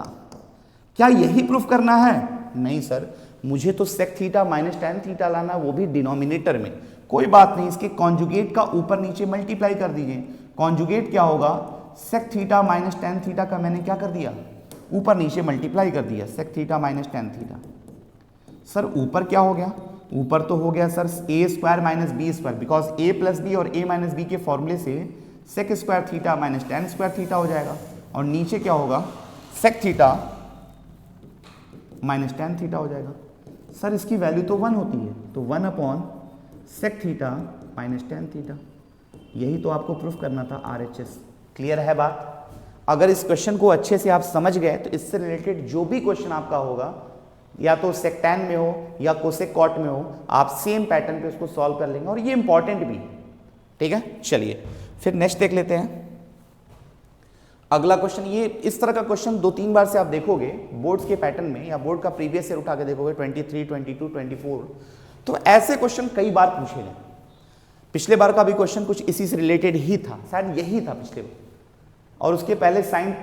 क्या यही प्रूफ करना है, नहीं सर, मुझे तो sec theta minus tan theta लाना, वो भी डिनोमिनेटर में। कोई बात नहीं, इसके कॉन्जुगेट का ऊपर नीचे मल्टीप्लाई कर दीजिए। कॉन्जुगेट क्या होगा, sec theta minus tan theta का मैंने क्या कर दिया, ऊपर नीचे मल्टीप्लाई कर दिया, sec theta minus tan theta. Sir ऊपर क्या हो गया, ऊपर तो हो गया sir A square minus B square, because A plus B और ए माइनस बी के फॉर्मूले से sec square theta minus tan square theta हो जाएगा, और नीचे क्या होगा, sec theta minus tan theta हो जाएगा। सर इसकी वैल्यू तो 1 होती है, तो 1 upon sec theta minus tan theta, यही तो आपको प्रूफ करना था RHS। क्लियर है बात। अगर इस क्वेश्चन को अच्छे से आप समझ गए तो इससे रिलेटेड जो भी क्वेश्चन आपका होगा, या तो सेक टैन में हो या कोसेक कॉट में हो, आप सेम पैटर्न पे उसको सॉल्व कर लेंगे, और ये इंपॉर्टेंट भी। ठीक है, चलिए फिर नेक्स्ट देख लेते हैं। अगला क्वेश्चन, ये इस तरह का क्वेश्चन 2-3 बार से आप देखोगे बोर्ड्स के पैटर्न में, या बोर्ड का प्रीवियस ईयर उठा के देखोगे 23, 22, 24, तो ऐसे क्वेश्चन कई बार पूछे गए। पिछले बार का भी क्वेश्चन कुछ इसी से रिलेटेड ही था, शायद यही था पिछले बार, और उसके पहले साइन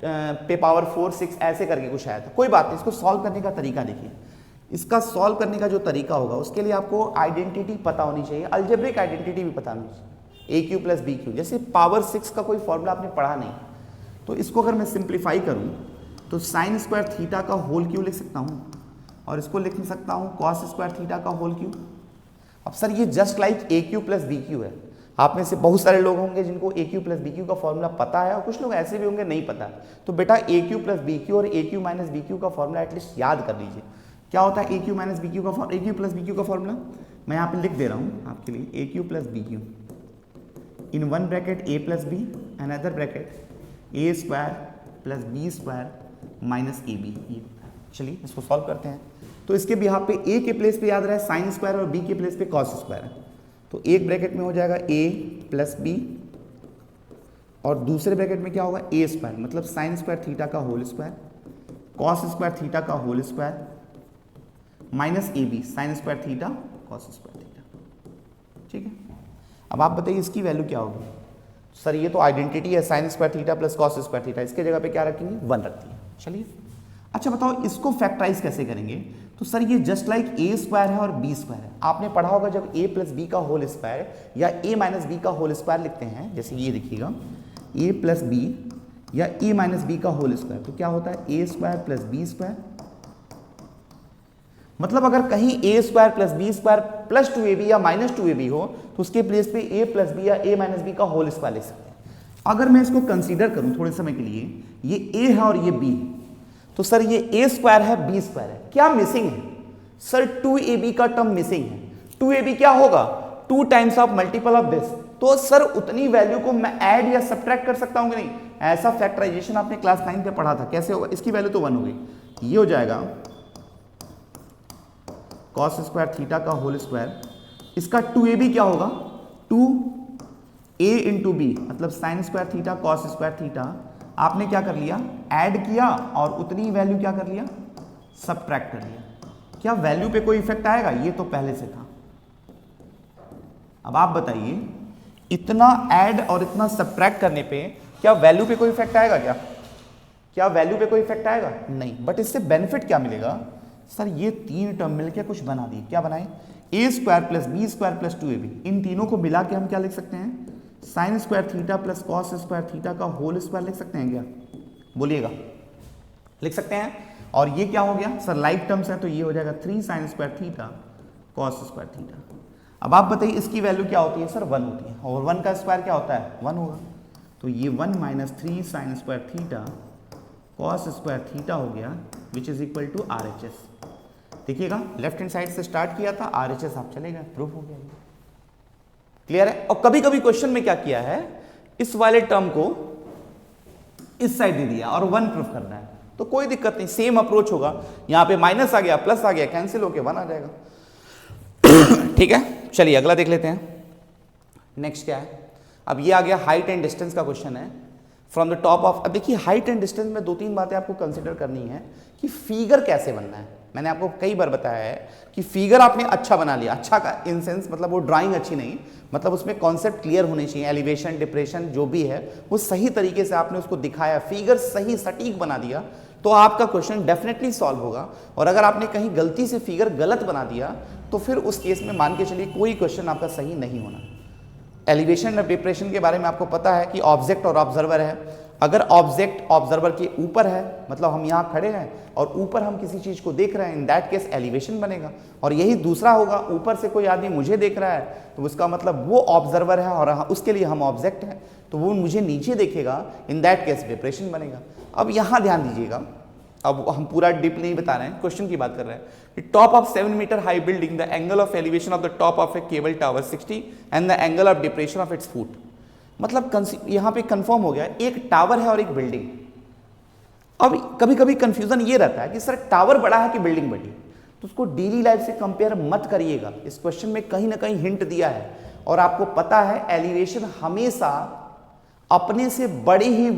पे पावर 4, 6 ऐसे करके कुछ आया था। कोई बात नहीं, इसको सॉल्व करने का तरीका देखिए। इसका सॉल्व करने का जो तरीका होगा उसके लिए आपको आइडेंटिटी पता होनी चाहिए, अलजेब्रिक आइडेंटिटी भी पता होनी चाहिए, ए क्यू प्लस बी क्यू। जैसे पावर 6 का कोई फॉर्मूला आपने पढ़ा नहीं, तो इसको अगर मैं सिंप्लीफाई करूं तो साइन स्क्वायर थीटा का होल क्यू लिख सकता हूं, और इसको लिख सकता हूं कॉस स्क्वायर थीटा का होल क्यू। अब सर ये just like A cube plus B cube है, आप में से बहुत सारे लोग होंगे जिनको A cube plus B cube का फॉर्मूला पता है और कुछ लोग ऐसे भी होंगे नहीं पता। तो बेटा A cube plus B cube और A cube minus B cube का फॉर्मूला एटलीस्ट याद कर लीजिए। क्या होता है A cube minus B cube का, A cube plus B cube का फॉर्मूला मैं यहाँ पे लिख दे रहा हूँ आपके लिए। A cube plus B cube in one bracket A plus B, another bracket A square plus B square minus A B. चलिए इसको सॉल्व करते हैं। तो इसके भी यहाँ पे ए के प्लेस पे याद रहे साइन स्क्वायर और बी के प्लेस पे कॉस स्क्वायर है। तो एक ब्रैकेट में हो जाएगा ए प्लस बी और दूसरे ब्रैकेट में क्या होगा ए स्क्वायर, मतलब साइन स्क्वायर थीटा का whole square cos square theta का whole square minus A B sine square theta cos square theta. ठीक है, अब आप बताइए इसकी वैल्यू क्या होगी। सर ये तो आइडेंटिटी है sign square theta plus cos square theta, इसके जगह पे क्या रखेंगे 1 रखती है। चलिए अच्छा बताओ इसको फैक्टराइज कैसे करेंगे। तो सर ये जस्ट लाइक ए स्क्वायर है और बी स्क्वायर है। आपने पढ़ा होगा जब ए प्लस बी का होल स्क्वायर या ए माइनस बी का होल स्क्वायर लिखते हैं, जैसे ये देखिएगा ए प्लस बी या ए माइनस बी का होल स्क्वायर, तो क्या होता है A square plus B square. मतलब अगर कहीं A square plus B square plus 2ab या माइनस 2ab हो तो उसके प्लेस पे ए प्लस बी या ए माइनस बी का होल स्क्वायर लिख सकते हैं। अगर मैं इसको कंसीडर करूं थोड़े समय के लिए, ये ए है और ये बी है, तो सर ये ए स्क्वायर है बी स्क्वायर है, क्या मिसिंग है सर 2ab का टर्म मिसिंग है। 2ab क्या होगा 2 times of multiple of this, तो सर उतनी वैल्यू को मैं ऐड या सब्ट्रैक्ट कर सकता हूं कि नहीं। ऐसा फैक्टराइजेशन आपने क्लास 9 पे पढ़ा था, कैसे होगा। इसकी वैल्यू तो 1 हो गई, ये हो जाएगा कॉस स्क्वायर थीटा का होल स्क्वायर, इसका 2ab क्या होगा 2a इंटू बी, मतलब sine square theta cos square theta. आपने क्या कर लिया ऐड किया और उतनी वैल्यू क्या कर लिया सब्ट्रैक्ट कर लिया। क्या वैल्यू पे कोई इफेक्ट आएगा, ये तो पहले से था। अब आप बताइए इतना ऐड और इतना सब्ट्रैक्ट करने पे क्या वैल्यू पे कोई इफेक्ट आएगा क्या वैल्यू पे कोई इफेक्ट आएगा नहीं। बट इससे बेनिफिट क्या मिलेगा सर, ये 3 टर्म मिलकर कुछ बना दी, क्या बनाए A square plus B square plus 2ab। इन तीनों को मिला के हम क्या लिख सकते हैं sine square theta plus cos square theta का होल स्क्वायर लिख सकते हैं क्या, बोलिएगा लिख सकते हैं। और ये क्या हो गया सर लाइक टर्म्स है, तो ये हो जाएगा 3 sine square theta cos square theta. अब आप बताइए इसकी वैल्यू क्या होती है सर 1 होती है, और 1 का स्क्वायर क्या होता है 1 होगा। तो ये 1 minus 3 sine square theta cos square theta हो गया which is equal to RHS। देखिएगा लेफ्ट हैंड साइड से स्टार्ट किया था, RHS आप चले गए, प्रूफ हो गया। क्लियर है। और कभी कभी क्वेश्चन में क्या किया है इस वाले टर्म को इस साइड दे दिया और 1 प्रूफ करना है, तो कोई दिक्कत नहीं, सेम अप्रोच होगा। यहां पे माइनस आ गया प्लस आ गया, कैंसिल होके 1 आ जाएगा। ठीक है, चलिए अगला देख लेते हैं। नेक्स्ट क्या है, अब ये आ गया हाइट एंड डिस्टेंस का क्वेश्चन है फ्रॉम द टॉप ऑफ। अब देखिए हाइट एंड डिस्टेंस में 2-3 बातें आपको कंसिडर करनी है कि फिगर कैसे बनना है। मैंने आपको कई बार बताया है कि फिगर आपने अच्छा बना लिया, अच्छा का इन सेंस मतलब वो ड्राइंग अच्छी नहीं, मतलब उसमें कॉन्सेप्ट क्लियर होने चाहिए, एलिवेशन डिप्रेशन जो भी है वो सही तरीके से आपने उसको दिखाया, फिगर सही सटीक बना दिया, तो आपका क्वेश्चन डेफिनेटली सॉल्व होगा। और अगर आपने कहीं गलती से फिगर गलत बना दिया तो फिर उस केस में मान के चलिए कोई क्वेश्चन आपका सही नहीं होना। एलिवेशन और डिप्रेशन के बारे में आपको पता है कि ऑब्जेक्ट और ऑब्जर्वर है। अगर ऑब्जेक्ट ऑब्जर्वर के ऊपर है, मतलब हम यहाँ खड़े हैं और ऊपर हम किसी चीज को देख रहे हैं, इन दैट केस एलिवेशन बनेगा। और यही दूसरा होगा, ऊपर से कोई आदमी मुझे देख रहा है तो उसका मतलब वो ऑब्जर्वर है और उसके लिए हम ऑब्जेक्ट हैं, तो वो मुझे नीचे देखेगा, इन दैट केस डिप्रेशन बनेगा। अब यहाँ ध्यान दीजिएगा, अब हम पूरा डीप नहीं बता रहे हैं, क्वेश्चन की बात कर रहे हैं। Top of 7 metre high building, the angle of elevation of the top of a cable tower 60 and the angle of depression of its foot. मतलब यहाँ पे कंफर्म हो गया एक टावर है और एक बिल्डिंग। अब कभी कभी कंफ्यूजन ये रहता है कि सर टावर बड़ा है कि बिल्डिंग बड़ी, तो उसको डेली लाइफ से कंपेयर मत करिएगा। इस क्वेश्चन में कहीं ना कहीं हिंट दिया है, और आपको पता है एलिवेशन हमेशा अपने से बड़ी ही,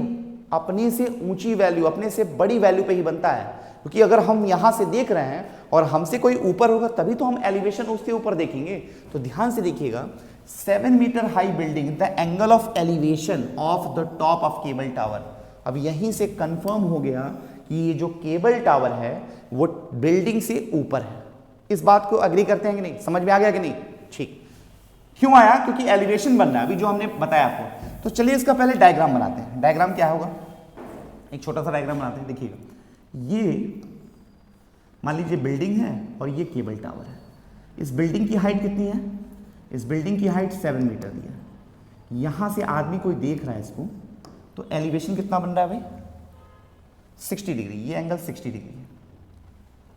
अपने से ऊंची वैल्यू, अपने से बड़ी वैल्यू पे ही बनता है। क्योंकि अगर हम यहां से देख रहे हैं और हमसे कोई ऊपर होगा तभी तो हम एलिवेशन उसके ऊपर देखेंगे। तो ध्यान से देखिएगा, 7 metre high building, the angle of elevation of the top of cable tower. अब यहीं से कंफर्म हो गया कि ये जो केबल टावर है वो बिल्डिंग से ऊपर है। इस बात को अग्री करते हैं कि नहीं, समझ में आ गया कि नहीं? ठीक, क्यों आया? क्योंकि एलिवेशन बन रहा है, अभी जो हमने बताया आपको। तो चलिए इसका पहले डायग्राम बनाते हैं। डायग्राम क्या होगा, एक छोटा सा डायग्राम बनाते हैं। देखिएगा, ये मान लीजिए बिल्डिंग है और ये केबल टावर है। इस बिल्डिंग की हाइट कितनी है? इस बिल्डिंग की हाइट 7 मीटर दी है। यहां से आदमी कोई देख रहा है इसको, तो एलिवेशन कितना बन रहा है भाई 60 डिग्री, ये एंगल 60 डिग्री है।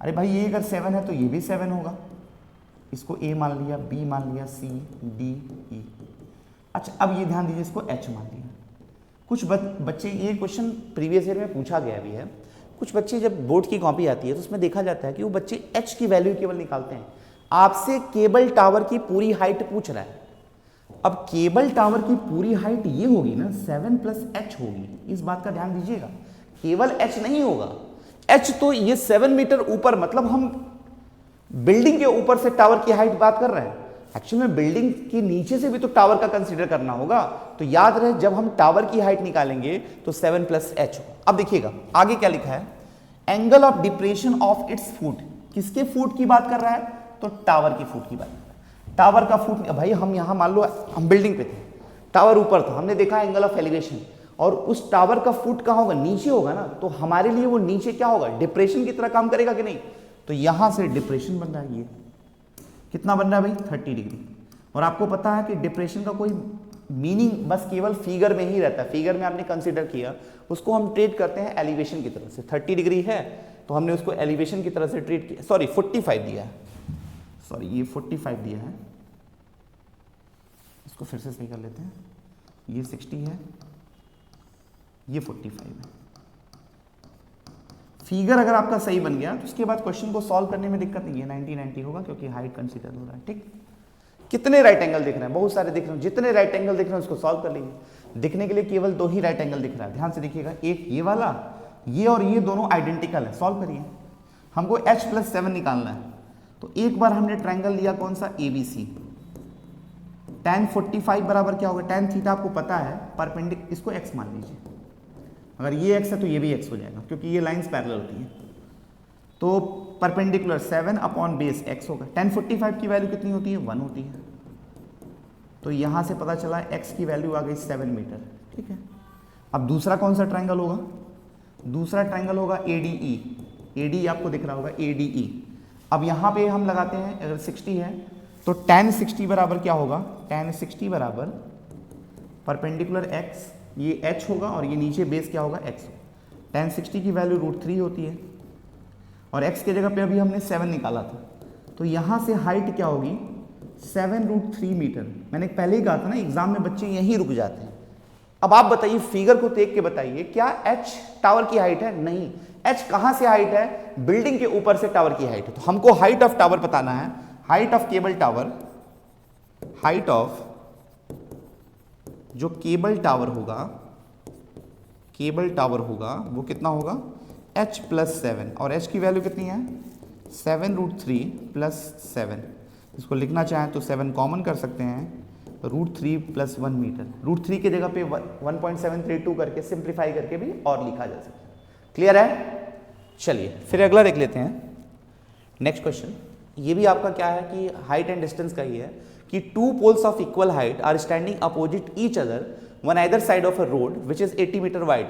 अरे भाई ये अगर 7 है तो ये भी 7 होगा, इसको ए मान लिया, बी मान लिया, सी डी ई। अच्छा अब ये ध्यान दीजिए, इसको एच मान लिया। कुछ बच्चे, ये क्वेश्चन प्रीवियस ईयर में पूछा गया भी है, कुछ बच्चे जब बोर्ड की कॉपी आती है तो उसमें देखा जाता है कि वो बच्चे एच की वैल्यू केवल निकालते हैं। आपसे केबल टावर की पूरी हाइट पूछ रहा है। अब केबल टावर की पूरी हाइट ये होगी ना 7 प्लस एच होगी, इस बात का ध्यान दीजिएगा, केवल एच नहीं होगा। एच तो ये 7 मीटर ऊपर, मतलब हम बिल्डिंग के ऊपर से टावर की हाइट बात कर रहे हैं, एक्चुअली में बिल्डिंग के नीचे से भी तो टावर का कंसीडर करना होगा। तो याद रहे जब हम टावर की हाइट निकालेंगे तो 7 प्लस एच होगा। अब देखिएगा आगे क्या लिखा है, angle of depression of its foot, किसके फुट की बात कर रहा है, तो टावर की फुट की बात कर रहा है। टावर का फुट, भाई हम यहां मान लो हम बिल्डिंग पे थे, टावर ऊपर था, हमने देखा एंगल ऑफ एलिवेशन, और उस टावर का फुट कहां होगा, नीचे होगा ना, तो हमारे लिए वो नीचे क्या होगा, डिप्रेशन की तरह काम करेगा कि नहीं। तो यहां से डिप्रेशन बन रहा है, ये कितना बन रहा है भाई 30 डिग्री। और आपको पता है कि डिप्रेशन का कोई मीनिंग बस केवल फिगर में ही रहता है, फिगर में आपने कंसीडर किया, उसको हम ट्रीट करते हैं एलिवेशन की तरह से। 30 डिग्री है तो हमने उसको एलिवेशन की तरह से ट्रीट किया, सॉरी 45 दिया है, सॉरी ये 45 दिया है, इसको फिर से सही कर लेते हैं, ये 60 है, ये 45 है। फिगर अगर आपका सही बन गया तो उसके बाद क्वेश्चन को सॉल्व करने में दिक्कत नहीं है, 90-90 होगा क्योंकि हाइट कंसीडर हो रहा है। ठीक, कितने राइट एंगल दिख रहे हैं, बहुत सारे दिख रहे हैं, जितने राइट एंगल दिख रहे हैं उसको सॉल्व कर लीजिए। दिखने के लिए केवल 2 ही राइट एंगल दिख रहा है, ध्यान से देखिएगा, एक ये वाला, ये और ये दोनों आइडेंटिकल है, सॉल्व करिए। हमको h + 7 निकालना है, तो एक बार हमने ट्राइंगल लिया कौन सा, ABC। tan 45 बराबर क्या होगा, tan थीटा आपको पता है, परपेंडिक, इसको x मान लीजिए, अगर ये x है तो ये भी x हो जाएगा क्योंकि ये लाइंस पैरेलल होती हैं। तो परपेंडिकुलर 7/बेस x होगा। tan 45 की वैल्यू कितनी होती है, 1 होती है। तो यहां से पता चला x की वैल्यू आ गई 7 मीटर। ठीक है, अब दूसरा कौन सा ट्राइंगल होगा, दूसरा ट्राइंगल होगा ADE। AD आपको दिख रहा होगा, ADE। अब यहां पे हम लगाते हैं, अगर 60 है तो tan 60 बराबर क्या होगा, tan 60 बराबर परपेंडिकुलर x, ये h होगा और ये नीचे बेस क्या होगा, x। tan 60 की वैल्यू √3 होती है और x के जगह पे अभी हमने 7 निकाला था, तो यहां से हाइट क्या होगी 7√3 मीटर। मैंने पहले ही कहा था ना एग्जाम में बच्चे यहीं रुक जाते हैं। अब आप बताइए, फिगर को देख के बताइए, क्या h टावर की हाइट है, नहीं। h कहां से हाइट है, बिल्डिंग के ऊपर से टावर की हाइट है। तो हमको हाइट ऑफ टावर बताना है, height of cable tower, height of जो केबल टावर होगा, केबल टावर होगा वो कितना होगा, h + 7, और h की वैल्यू कितनी है 7√3 + 7। इसको लिखना चाहें तो 7 कॉमन कर सकते हैं, √3 + 1 मीटर। √3 की जगह पे 1.732 करके सिंप्लीफाई करके भी और लिखा जा सकता है। क्लियर है, चलिए फिर अगला देख लेते हैं। नेक्स्ट क्वेश्चन, ये भी आपका क्या है कि हाइट एंड डिस्टेंस का ही है कि 2 poles of equal height are standing opposite each other on either side of a road which is 80 meter wide.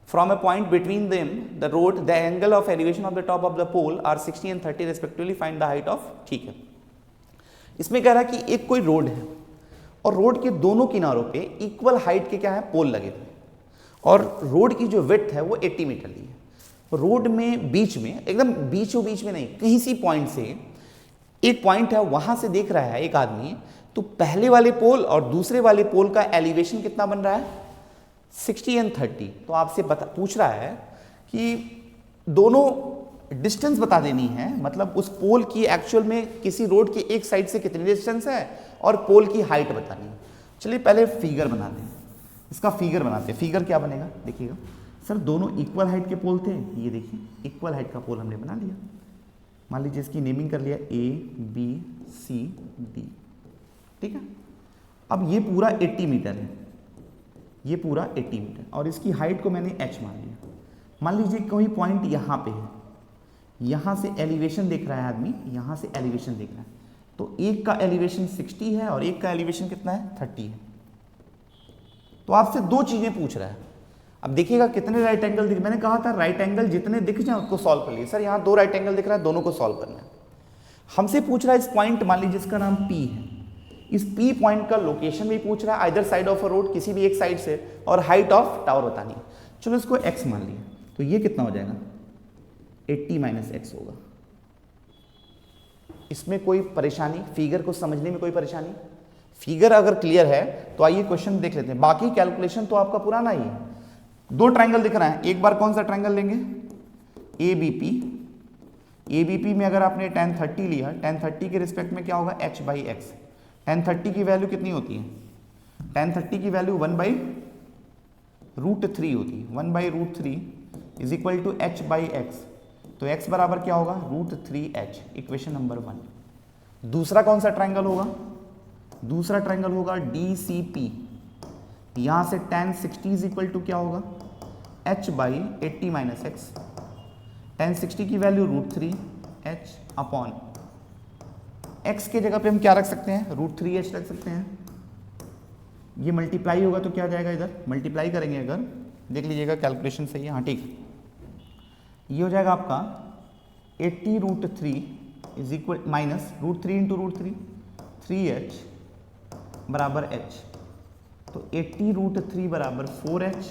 From a point between them, the road, the angle of elevation of the top of the pole are 60 and 30 respectively. Find the height of, ठीक है। इसमें कह रहा है कि एक कोई road है और रोड के दोनों किनारों पे इक्वल हाइट के क्या है, पोल लगे हुए, और रोड की जो विड्थ है वो 80 मीटर ली है। रोड में बीच में, एकदम बीचों बीच में नहीं, कहीं सी पॉइंट से एक पॉइंट है, वहां से देख रहा है एक आदमी, तो पहले वाले पोल और दूसरे वाले पोल का एलिवेशन कितना बन रहा है 60 and 30। तो आपसे पूछ रहा है कि दोनों डिस्टेंस बता देनी है, मतलब उस पोल की एक्चुअल में किसी रोड की एक साइड से कितनी डिस्टेंस है और पोल की हाइट बतानी है। चलिए पहले फिगर बना दें, इसका फिगर बनाते हैं। फिगर क्या बनेगा, देखिएगा सर, दोनों इक्वल हाइट के पोल थे, ये देखिए इक्वल हाइट का पोल हमने बना लिया। मान लीजिए इसकी नेमिंग कर लिया ABCD, ठीक है। अब ये पूरा 80 मीटर है, ये पूरा 80 मीटर, और इसकी हाइट को मैंने h मान लिया। मान लीजिए कोई पॉइंट यहाँ पे है, यहाँ से एलिवेशन देख रहा है आदमी, यहाँ से एलिवेशन देख रहा है, तो एक का एलिवेशन 60 है और एक का एलिवेशन कितना है 30 है। तो आपसे दो चीजें पूछ रहा है। अब देखिएगा कितने राइट एंगल दिख, मैंने कहा था राइट एंगल जितने दिख जाए उसको सॉल्व कर लिए। सर यहाँ 2 राइट एंगल दिख रहा है, दोनों को सॉल्व करना है। हमसे पूछ रहा है इस पॉइंट, मान लीजिए इसका नाम P है, इस P पॉइंट का लोकेशन भी पूछ रहा है, either side of a road, किसी भी एक साइड से, और हाइट ऑफ टावर बतानी है। चलो इसको x मान लिया, तो ये कितना हो जाएगा 80 - x होगा। इसमें कोई परेशानी, फिगर को समझने में कोई परेशानी? फिगर अगर क्लियर है तो आइए क्वेश्चन देख लेते हैं। बाकी कैलकुलेशन तो आपका पुराना ही है। दो ट्रायंगल दिख रहा है, एक बार कौन सा ट्रायंगल लेंगे, ABP। ABP में अगर आपने tan 30 लिया, tan 30 के रिस्पेक्ट में क्या होगा h/x। tan 30 की वैल्यू कितनी होती है, tan 30 की वैल्यू 1/√3 होती है। 1/√3 इज इक्वल टू h/x, तो x बराबर क्या होगा √3h, इक्वेशन नंबर 1। दूसरा कौन सा ट्रायंगल होगा, दूसरा ट्रायंगल होगा DCP। यहां से tan 60 इज इक्वल टू क्या होगा h/80 - x। tan 60 की वैल्यू √3h अपॉन x के जगह पे हम क्या रख सकते हैं, √3h रख सकते हैं। ये मल्टीप्लाई होगा तो क्या आ जाएगा, इधर मल्टीप्लाई करेंगे अगर, देख लीजिएगा कैलकुलेशन सही है, हाँ ठीक। ये हो जाएगा आपका 80√3 is equal minus √3 into √3, 3h बराबर h। तो 80√3 बराबर 4h,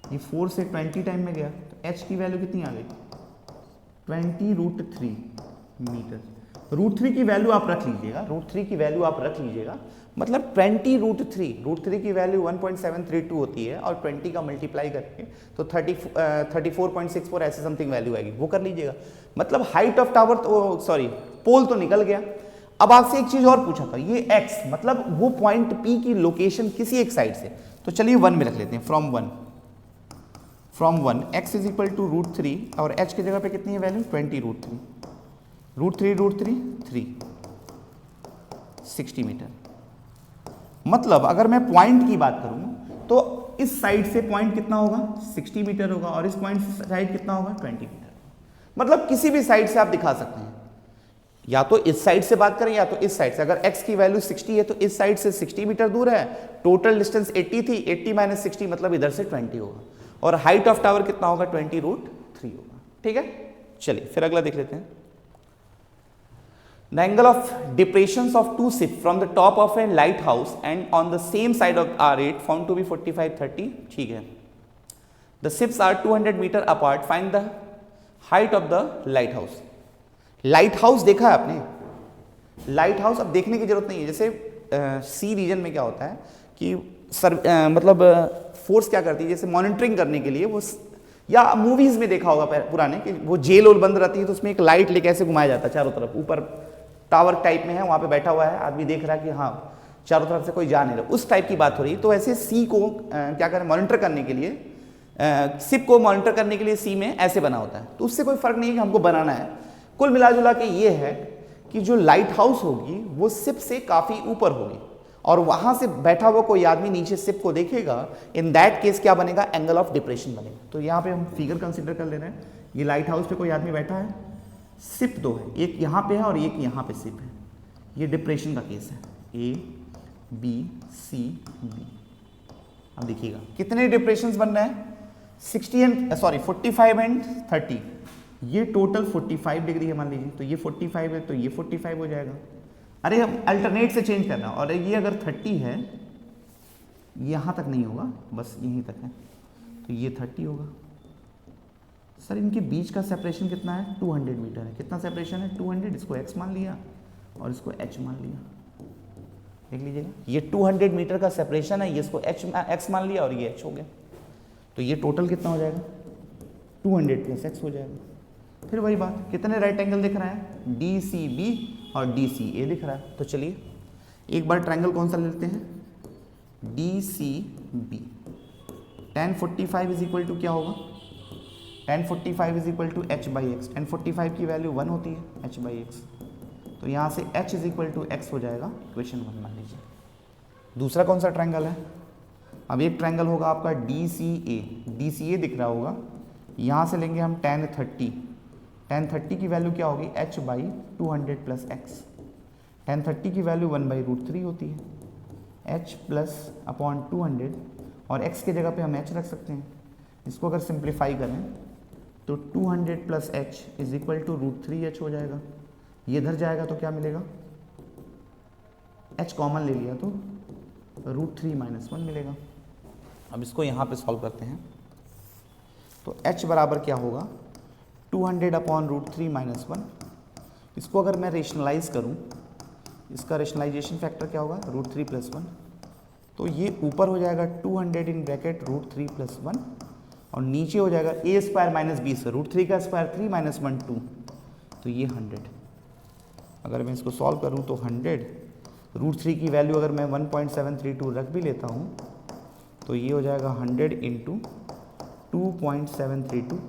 ये 4 से 20 टाइम में गया, तो h की वैल्यू कितनी आ गई 20√3 मीटर। √3 की वैल्यू आप रख लीजिएगा, √3 की वैल्यू आप रख लीजिएगा, मतलब 20√3 की वैल्यू 1.732 होती है, और 20 का मल्टीप्लाई करके तो 34.64 ऐसे समथिंग वैल्यू आएगी, वो कर लीजिएगा। मतलब हाइट ऑफ टावर तो सॉरी पोल तो निकल गया। अब आपसे एक चीज और पूछा था, ये x मतलब वो पॉइंट P की लोकेशन किसी एक साइड से, तो चलिए 1 में रख लेते हैं, from 1 x is equal to √3 और h की जगह पे कितनी है वैल्यू 20√3, √3 3 60 मीटर। मतलब अगर मैं पॉइंट की बात करूं तो इस साइड से पॉइंट कितना होगा 60 मीटर होगा, और इस पॉइंट से साइड कितना होगा 20 मीटर। मतलब किसी भी साइड से आप दिखा सकते हैं, या तो इस साइड से बात करें या तो इस साइड से। अगर x की वैल्यू 60 है तो इस साइड से 60 मीटर दूर है, टोटल डिस्टेंस 80 थी, 80 - 60 मतलब इधर से 20 होगा, और हाइट ऑफ टावर कितना होगा 20√3 होगा। ठीक है, चलिए फिर अगला देख लेते हैं। The angle of depressions of two ships from the top of a lighthouse and on the same side of R8 found to be 45-30. ठीक है, the ships are 200 meter apart. Find the height of the lighthouse. Lighthouse देखा है आपने, Lighthouse अब देखने की जरूरत नहीं है। जैसे सी रीजन में क्या होता है कि मतलब फोर्स क्या करती है, जैसे मॉनिटरिंग करने के लिए वो, या मूवीज में देखा होगा पुराने कि वो जेल और बंद रहती है तो उसमें एक लाइट लेके ऐसे घुमाया जाता है चारों तरफ, ऊपर टावर टाइप में है, वहां पे बैठा हुआ है आदमी, देख रहा है कि हाँ चारों तरफ से कोई जा नहीं रहा, उस टाइप की बात हो रही है। तो ऐसे सी को क्या करें मॉनिटर करने के लिए, शिप को मॉनिटर करने के लिए सी में ऐसे बना होता है। तो उससे कोई फर्क नहीं है कि हमको बनाना है। कुल मिला जुला के ये है कि जो लाइट हाउस होगी वो शिप से काफी ऊपर होगी, और वहां से बैठा हुआ कोई आदमी नीचे शिप को देखेगा, इन दैट केस क्या बनेगा एंगल ऑफ डिप्रेशन बनेगा। तो यहाँ पे हम फिगर कंसिडर कर ले रहे हैं, ये लाइट हाउस पे कोई आदमी बैठा है, शिप दो है, एक यहाँ पे है और एक यहाँ पे शिप है, ये डिप्रेशन का केस है, A B C D। अब देखिएगा कितने डिप्रेशंस बन रहे हैं 45 एंड 30, ये टोटल 45 डिग्री है मान लीजिए, तो ये 45 है तो ये 45 हो जाएगा। अरे हम अल्टरनेट से चेंज करना, और ये अगर 30 है यहाँ तक नहीं होगा, बस यहीं तक है, तो ये 30 होगा। सर इनके बीच का सेपरेशन कितना है 200 मीटर है, कितना सेपरेशन है 200, इसको x मान लिया और इसको h मान लिया, देख लीजिएगा ये 200 मीटर का सेपरेशन है, ये इसको x मान लिया और ये h हो गया, तो ये टोटल कितना हो जाएगा 200 + x हो जाएगा। फिर वही बात, कितने राइट एंगल दिख रहा है DCB और DCA दिख रहा है। तो चलिए एक बार ट्रायंगल कौन सा लेते हैं DCB। tan 45 is equal to क्या होगा, tan 45 is equal to h/x, tan 45 की वैल्यू 1 होती है h/x, तो यहाँ से h is equal to x हो जाएगा, इक्वेशन 1 मान लीजिए। दूसरा कौन सा ट्रायंगल है, अब एक ट्रायंगल होगा आपका DCA दिख रहा होगा, यहाँ से लेंगे हम tan 30 की वैल्यू क्या होगी h/200 + x, tan 30 की वैल्यू 1/√3 होती है, h + 200, और x के जगह पे हम h रख सकते हैं। इसको अगर सिंप्लीफाई करें तो 200 + h is equal to √3h हो जाएगा, ये इधर जाएगा तो क्या मिलेगा h कॉमन ले लिया तो √3 - 1 मिलेगा। अब इसको यहाँ पे सॉल्व करते हैं तो h बराबर क्या होगा 200/√3 - 1। इसको अगर मैं रेशनलाइज करूँ, इसका रेशनलाइजेशन फैक्टर क्या होगा √3 + 1, तो ये ऊपर हो जाएगा 200 इन ब्रैकेट √3 + 1 और नीचे हो जाएगा a² - b √3 का स्क्वायर 3 - 1 2, तो ये 100। अगर मैं इसको सॉल्व करूँ तो 100 √3 की वैल्यू अगर मैं 1.732 रख भी लेता हूँ तो ये हो जाएगा 100 × 2.732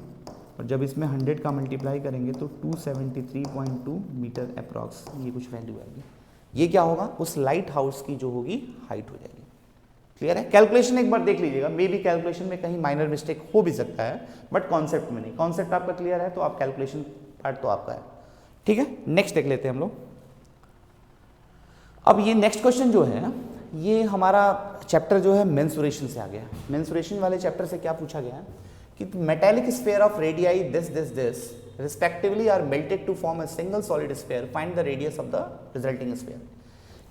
और जब इसमें 100 का मल्टीप्लाई करेंगे तो 273.2 मीटर अप्रॉक्स ये कुछ वैल्यू आएगी। ये क्या होगा उस लाइट हाउस की जो होगी हाइट हो जाएगी। क्लियर है? कैलकुलेशन एक बार देख लीजिएगा, मे बी कैलकुलेशन में कहीं माइनर मिस्टेक हो भी सकता है बट कॉन्सेप्ट में नहीं। कॉन्सेप्ट आपका क्लियर है तो आप कैलकुलेशन पार्ट तो आपका है। ठीक है, नेक्स्ट देख लेते हैं हम लोग। अब ये नेक्स्ट क्वेश्चन जो है ये हमारा चैप्टर जो है मेंसुरेशन से आ गया। मेंसुरेशन वाले चैप्टर से क्या पूछा गया है कि metallic sphere of radii this respectively are melted to form a single solid sphere, find the radius of the resulting sphere.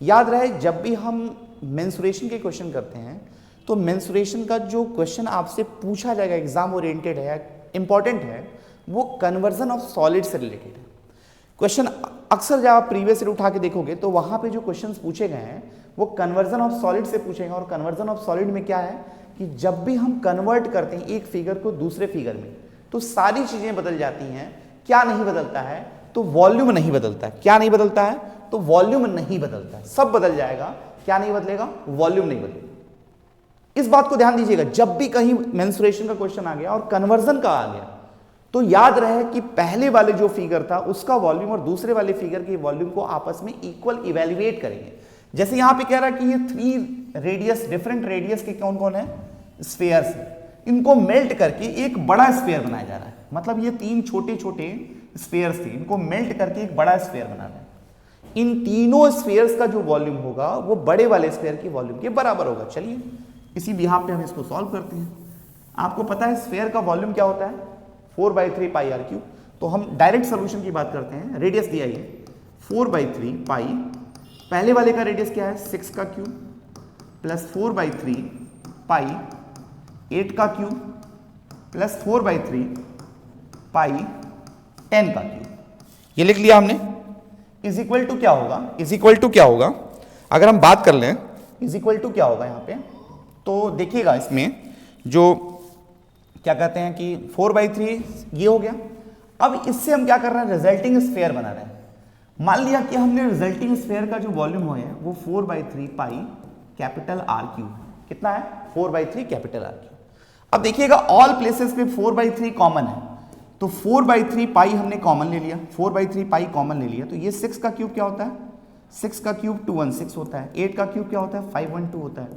याद रहे जब भी हम मेंसुरेशन के क्वेश्चन करते हैं तो मेंसुरेशन का जो क्वेश्चन आपसे पूछा जाएगा, एग्जाम ओरिएंटेड है, इंपॉर्टेंट है, वो कन्वर्जन ऑफ सॉलिड से रिलेटेड है। क्वेश्चन अक्सर जब आप प्रीवियस ईयर उठा के देखोगे तो वहां पे जो क्वेश्चंस पूछे गए हैं वो कन्वर्जन ऑफ सॉलिड से पूछे गए। और कन्वर्जन ऑफ सॉलिड में क्या है कि जब भी हम कन्वर्ट करते हैं एक फिगर को दूसरे फिगर में तो सारी चीजें बदल जाती हैं। क्या नहीं बदलता है तो वॉल्यूम नहीं बदलता है। क्या नहीं बदलता है तो वॉल्यूम नहीं बदलता है, सब बदल जाएगा। क्या नहीं बदलेगा? वॉल्यूम नहीं बदलेगा। इस बात को ध्यान दीजिएगा, जब भी कहीं मेंसुरेशन का क्वेश्चन आ गया और कन्वर्जन का आ गया तो याद रहे कि पहले वाले जो फिगर था उसका वॉल्यूम और दूसरे वाले फिगर के वॉल्यूम को आपस में इक्वल इवेल्युएट करेंगे। जैसे यहां पे कह रहा है कि ये 3 रेडियस, डिफरेंट रेडियस के कौन कौन है स्फीयर्स है, इनको मेल्ट करके एक बड़ा स्फीयर बनाया जा रहा है। मतलब ये 3 छोटे छोटे स्फीयर्स थे, इनको मेल्ट करके एक बड़ा स्फीयर बना रहा है। इन तीनों स्फीयर्स का जो वॉल्यूम होगा वो बड़े वाले स्फीयर के वॉल्यूम के बराबर होगा। चलिए इसी बिहाफ पे हम इसको सॉल्व करते हैं। आपको पता है स्फीयर का वॉल्यूम क्या होता है 4/3 πr³। तो हम डायरेक्ट सोल्यूशन की बात करते हैं। रेडियस दिया है 4/3 पाई, पहले वाले का रेडियस क्या है 6 का क्यूब प्लस 4/3 पाई 8 का क्यूब प्लस 4/3 पाई 10 का क्यूब। ये लिख लिया हमने। इज इक्वल टू क्या होगा, इज इक्वल टू क्या होगा, अगर हम बात कर लें इज इक्वल टू क्या होगा यहाँ पे, तो देखिएगा इसमें जो क्या कहते हैं कि 4/3 ये हो गया। अब इससे हम क्या कर रहे हैं रिजल्टिंग स्फीयर बना रहे हैं। मान लिया कि हमने रिजल्टिंग स्फीयर का जो वॉल्यूम है वो 4/3 पाई कैपिटल R³ कितना है 4/3 कैपिटल R³। अब देखिएगा ऑल प्लेसेस पे 4/3 कॉमन है तो 4/3 पाई हमने कॉमन ले लिया, 4/3 पाई कॉमन ले लिया तो ये 6 का क्यूब क्या होता है 6 का क्यूब 216 होता है, 8 का क्यूब क्या होता है 512 होता है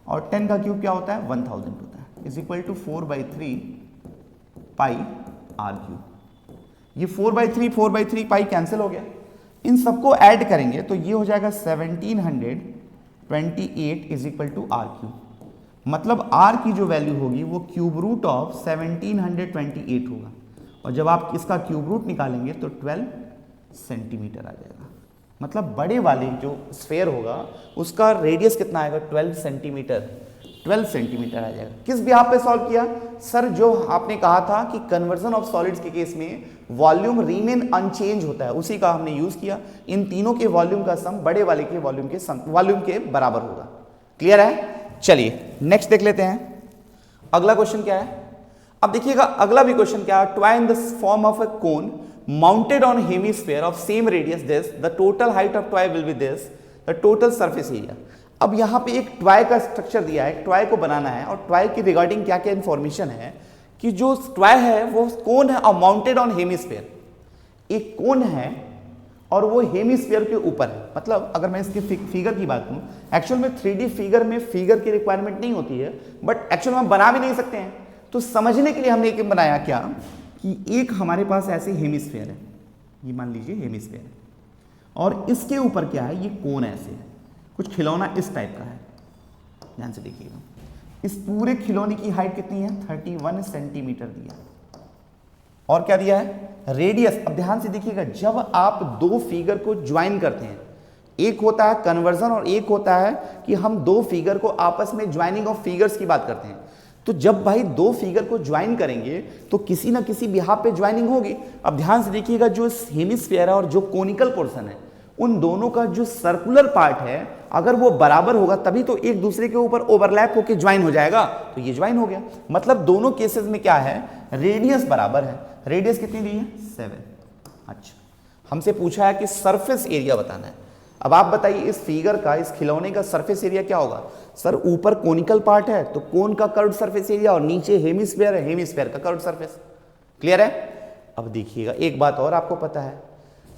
और 10 का क्यूब क्या होता है 1000 होता है। Is equal to 4/3 pi R³। ये 4/3 पाई कैंसिल हो गया। इन सबको ऐड करेंगे तो ये हो जाएगा 1728 इज इक्वल टू R³। मतलब R की जो वैल्यू होगी वो क्यूब रूट ऑफ 1728 होगा और जब आप इसका क्यूब रूट निकालेंगे तो 12 सेंटीमीटर आ जाएगा। मतलब बड़े वाले जो स्फीयर होगा उसका रेडियस कितना आएगा 12 सेंटीमीटर आ जाएगा। किस बिहाफ पे सॉल्व किया सर, जो आपने कहा था कि कन्वर्जन ऑफ सॉलिड्स के केस में वॉल्यूम रीमेन अनचेंज होता है, उसी का हमने यूज किया। इन तीनों के वॉल्यूम का सम बड़े वाले के वॉल्यूम के बराबर होगा। क्लियर है? चलिए नेक्स्ट देख लेते हैं। अगला क्वेश्चन क्या है, अब देखिएगा अगला भी क्वेश्चन क्या है। Toy in the form of a cone mounted on hemisphere of same radius this, the total height of toy will be this, the total surface area. अब यहाँ पे एक ट्वाई का स्ट्रक्चर दिया है, ट्वाई को बनाना है और ट्वाई की रिगार्डिंग क्या क्या इंफॉर्मेशन है कि जो ट्वाई है वो कोन है और माउंटेड ऑन हेमिस्फीयर, एक कोन है और वो हेमिस्फीयर के ऊपर है। मतलब अगर मैं इसकी फिगर की बात करूं, एक्चुअल में 3D फिगर में फिगर की रिक्वायरमेंट नहीं होती है बट एक्चुअल में हम बना भी नहीं सकते हैं। तो समझने के लिए हमने एक बनाया क्या कि एक हमारे पास ऐसे हेमिस्फीयर है, ये मान लीजिए हेमिस्फीयर है और इसके ऊपर क्या है ये कोन ऐसे है, कुछ खिलौना इस टाइप का है। ध्यान से देखिएगा, इस पूरे खिलौने की हाइट कितनी है 31 सेंटीमीटर दिया और क्या दिया है रेडियस। अब ध्यान से देखिएगा, जब आप दो फिगर को ज्वाइन करते हैं एक होता है कन्वर्जन और एक होता है कि हम दो फिगर को आपस में ज्वाइनिंग ऑफ फिगर्स की बात करते हैं। तो जब भाई दो फिगर को ज्वाइन करेंगे तो किसी ना किसी बिहाफ पे ज्वाइनिंग होगी। अब ध्यान से देखिएगा, जो हेमिस्फीयर है और जो कोनिकल पोर्शन है, उन दोनों का जो सर्कुलर पार्ट है अगर वो बराबर होगा तभी तो एक दूसरे के ऊपर ओवरलैप होकर ज्वाइन हो जाएगा। तो ये ज्वाइन हो गया, मतलब दोनों केसेस में क्या है, रेडियस बराबर है। रेडियस कितनी दी है, 7। अच्छा, हमसे पूछा है कि सरफेस एरिया बताना है। अब आप बताइए इस फिगर का, इस खिलौने का सरफेस एरिया क्या होगा। सर ऊपर कोनिकल पार्ट है तो कोन का कर्व्ड सरफेस एरिया, और नीचे हेमिस्फीयर है, हेमिस्फीयर का कर्व्ड सरफेस। क्लियर है। अब देखिएगा एक बात और आपको पता है,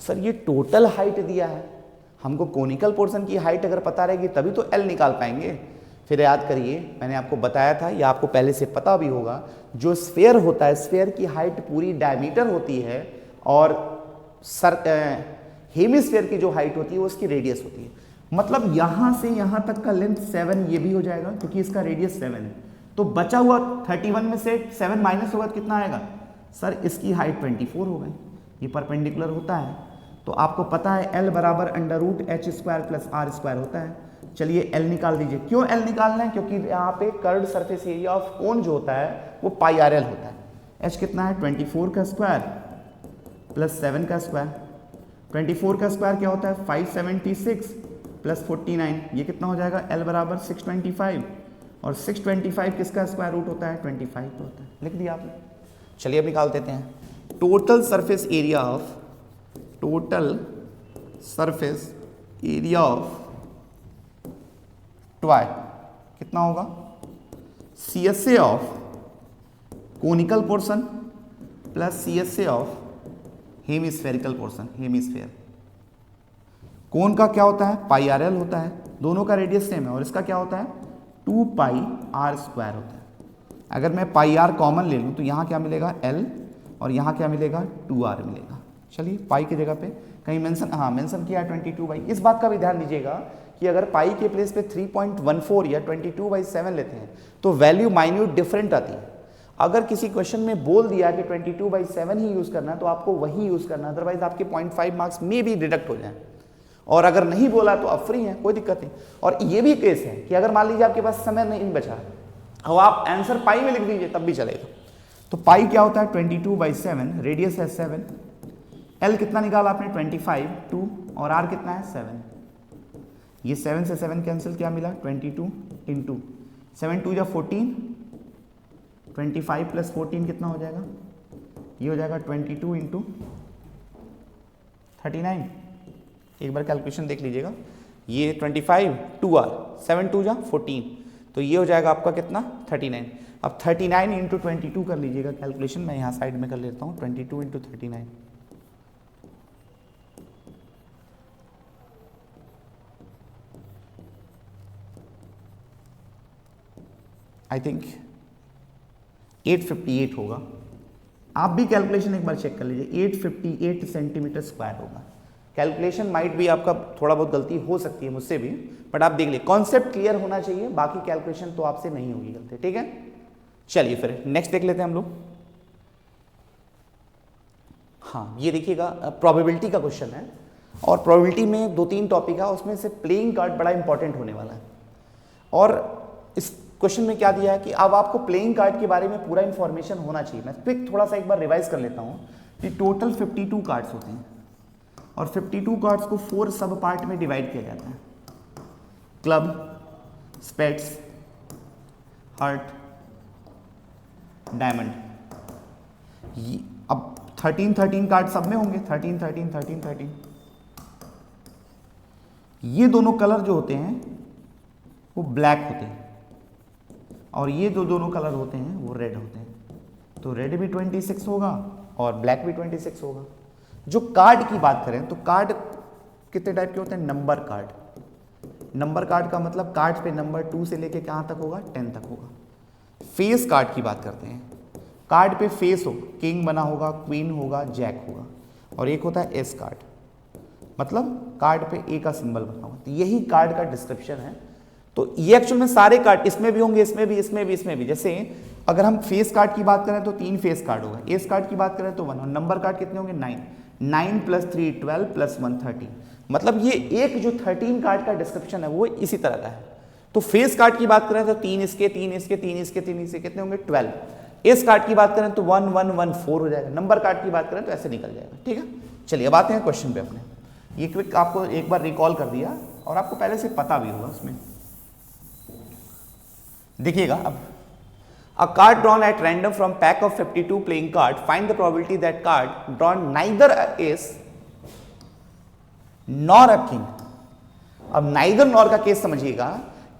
सर ये टोटल हाइट दिया है, हमको कोनिकल पोर्शन की हाइट अगर पता रहेगी तभी तो एल निकाल पाएंगे। फिर याद करिए, मैंने आपको बताया था या आपको पहले से पता भी होगा, जो स्फेयर होता है, स्फेयर की हाइट पूरी डायमीटर होती है और हेमिस्फीयर की जो हाइट होती है वो उसकी रेडियस होती है। मतलब यहां से यहां तक का लेंथ 7 ये भी हो जाएगा क्योंकि इसका रेडियस 7 है। तो बचा हुआ 31 में से 7 माइनस होगा तो कितना आएगा, सर इसकी हाइट 24 हो गई। ये परपेंडिकुलर होता है तो आपको पता है L बराबर √h² प्लस r² होता है। चलिए L निकाल दीजिए। क्यों L निकालना है, क्योंकि यहाँ पे curved surface area of cone जो होता है वो πRL होता है। h कितना है, 24 का स्क्वायर प्लस 7 का स्क्वायर। 24 का स्क्वायर क्या होता है, 576 प्लस 49, ये कितना हो जाएगा, L बराबर 625, और 625 किसका स्क्वायर रूट होता है, 25 का होता है। लिख दिया आपने। चलिए अब निकाल देते हैं। Total surface area of, total surface area of toy कितना होगा, CSA of conical portion plus CSA of hemispherical portion. Hemisphere cone का क्या होता है, πRL होता है, दोनों का रेडियस सेम है, और इसका क्या होता है 2πr² होता है। अगर मैं πr कॉमन ले लूँ तो यहाँ क्या मिलेगा L, और यहाँ क्या मिलेगा 2r मिलेगा। चलिए पाई की जगह पे कहीं मेंशन, हाँ मेंशन किया 22/, इस बात का भी ध्यान दीजिएगा कि अगर पाई के प्लेस पे 3.14 या 22/7 लेते हैं तो वैल्यू माइन्यूट डिफरेंट आती है। अगर किसी क्वेश्चन में बोल दिया कि 22/7 ही यूज करना है तो आपको वही यूज करना है, अदरवाइज आपके 0.5 मार्क्स में भी डिडक्ट हो जाए। और अगर नहीं बोला तो आप फ्री हैं, कोई दिक्कत नहीं। और ये भी केस है कि अगर मान लीजिए आपके पास समय नहीं बचा और आप आंसर पाई में लिख दीजिए तब भी चलेगा। तो पाई क्या होता है 22/7, रेडियस है 7, एल कितना निकाला आपने 25, 2, और आर कितना है 7। ये 7 से 7 कैंसिल, क्या मिला 22 इंटू 7 2 या 14, 25 प्लस 14 कितना हो जाएगा, ये हो जाएगा 22 इंटू 39। एक बार कैलकुलेशन देख लीजिएगा, ये 25 2r 7 2 या 14, तो ये हो जाएगा आपका कितना 39। अब 39 इंटू 22 कर लीजिएगा कैलकुलेशन, मैं यहाँ साइड में कर लेता हूँ। 22 इंटू 39, आई थिंक 858 होगा। आप भी कैलकुलेशन एक बार चेक कर लीजिए, 858 सेंटीमीटर स्क्वायर होगा। कैलकुलेशन माइट भी आपका थोड़ा बहुत गलती हो सकती है मुझसे भी, बट आप देख लीजिए, कॉन्सेप्ट क्लियर होना चाहिए, बाकी कैलकुलेशन तो आपसे नहीं होगी गलती। ठीक है, चलिए फिर नेक्स्ट देख लेते हैं हम लोग। हाँ ये देखिएगा, प्रोबेबिलिटी का क्वेश्चन है, और प्रोबेबिलिटी में 2-3 टॉपिक है, उसमें से प्लेइंग कार्ड बड़ा इंपॉर्टेंट होने वाला है। और इस क्वेश्चन में क्या दिया है कि अब आपको प्लेइंग कार्ड के बारे में पूरा इंफॉर्मेशन होना चाहिए। मैं क्विक थोड़ा सा एक बार रिवाइज कर लेता हूँ कि टोटल 52 कार्ड्स होते हैं, और 52 कार्ड्स को 4 सब पार्ट में डिवाइड किया जाता है, क्लब, स्पेड्स, हार्ट, डायमंड। अब 13 कार्ड सब में होंगे, 13। ये दोनों कलर जो होते हैं वो ब्लैक होते हैं, और ये जो दोनों कलर होते हैं वो रेड होते हैं। तो रेड भी 26 होगा और ब्लैक भी 26 होगा। जो कार्ड की बात करें तो कार्ड कितने टाइप के होते हैं, नंबर कार्ड। नंबर कार्ड का मतलब कार्ड पे नंबर 2 से लेके कहाँ तक होगा, 10 तक होगा। फेस कार्ड की बात करते हैं, कार्ड पे फेस हो, किंग बना होगा, क्वीन होगा, जैक होगा। और एक होता है एस कार्ड, मतलब कार्ड पे ए का सिंबल बना होगा। तो यही कार्ड का डिस्क्रिप्शन है। तो ये एक्चुअल में सारे कार्ड इसमें भी होंगे, इसमें भी। जैसे अगर हम फेस कार्ड की बात करें तो 3 फेस कार्ड होगा, एस कार्ड की बात करें तो 1, और नंबर कार्ड कितने होंगे 9। 9 + 3 12 + 1 13। मतलब ये एक जो 13 कार्ड का डिस्क्रिप्शन है वो इसी तरह का है। तो फेस कार्ड की बात करें तो 3 इसके 3 इसके 3 इसके 3 इसके कितने होंगे 12। इस कार्ड की बात करें तो 1 1 1 4 हो जाएगा। नंबर कार्ड की बात करें तो ऐसे निकल जाएगा। ठीक है, चलिए अब आते हैं क्वेश्चन पे अपने। ये क्विक आपको एक बार रिकॉल कर दिया और आपको पहले से पता भी होगा उसमें। देखिएगा अब, a card drawn at random from pack of 52 playing card, find the probability that card drawn neither a ace nor a king। अब neither nor का केस समझिएगा,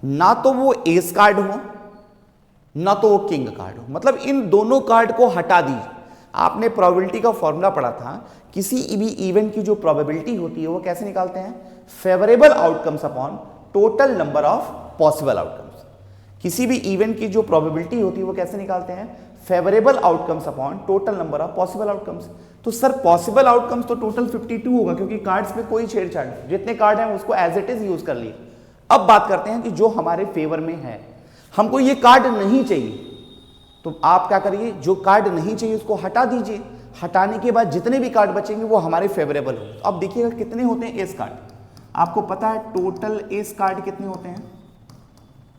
ना तो वो एस कार्ड हो ना तो वो किंग कार्ड हो, मतलब इन दोनों कार्ड को हटा दीजिए। आपने प्रोबेबिलिटी का फॉर्मूला पढ़ा था, किसी भी इवेंट की जो प्रोबेबिलिटी होती है वो कैसे निकालते हैं, favourable outcomes upon total number of possible outcomes. किसी भी इवेंट की जो प्रोबेबिलिटी होती है वो कैसे निकालते हैं, favourable outcomes upon total number of possible outcomes. तो सर पॉसिबल आउटकम्स तो टोटल 52 होगा, क्योंकि कार्ड्स में कोई छेड़छाड़ नहीं, जितने कार्ड हैं उसको एज इट इज यूज कर लिए। अब बात करते हैं कि जो हमारे फेवर में है, हमको ये कार्ड नहीं चाहिए, तो आप क्या करिए, जो कार्ड नहीं चाहिए उसको हटा दीजिए। हटाने के बाद जितने भी कार्ड बचेंगे वो हमारे फेवरेबल होंगे। अब देखिएगा कितने होते हैं एस कार्ड, आपको पता है टोटल एस कार्ड कितने होते हैं,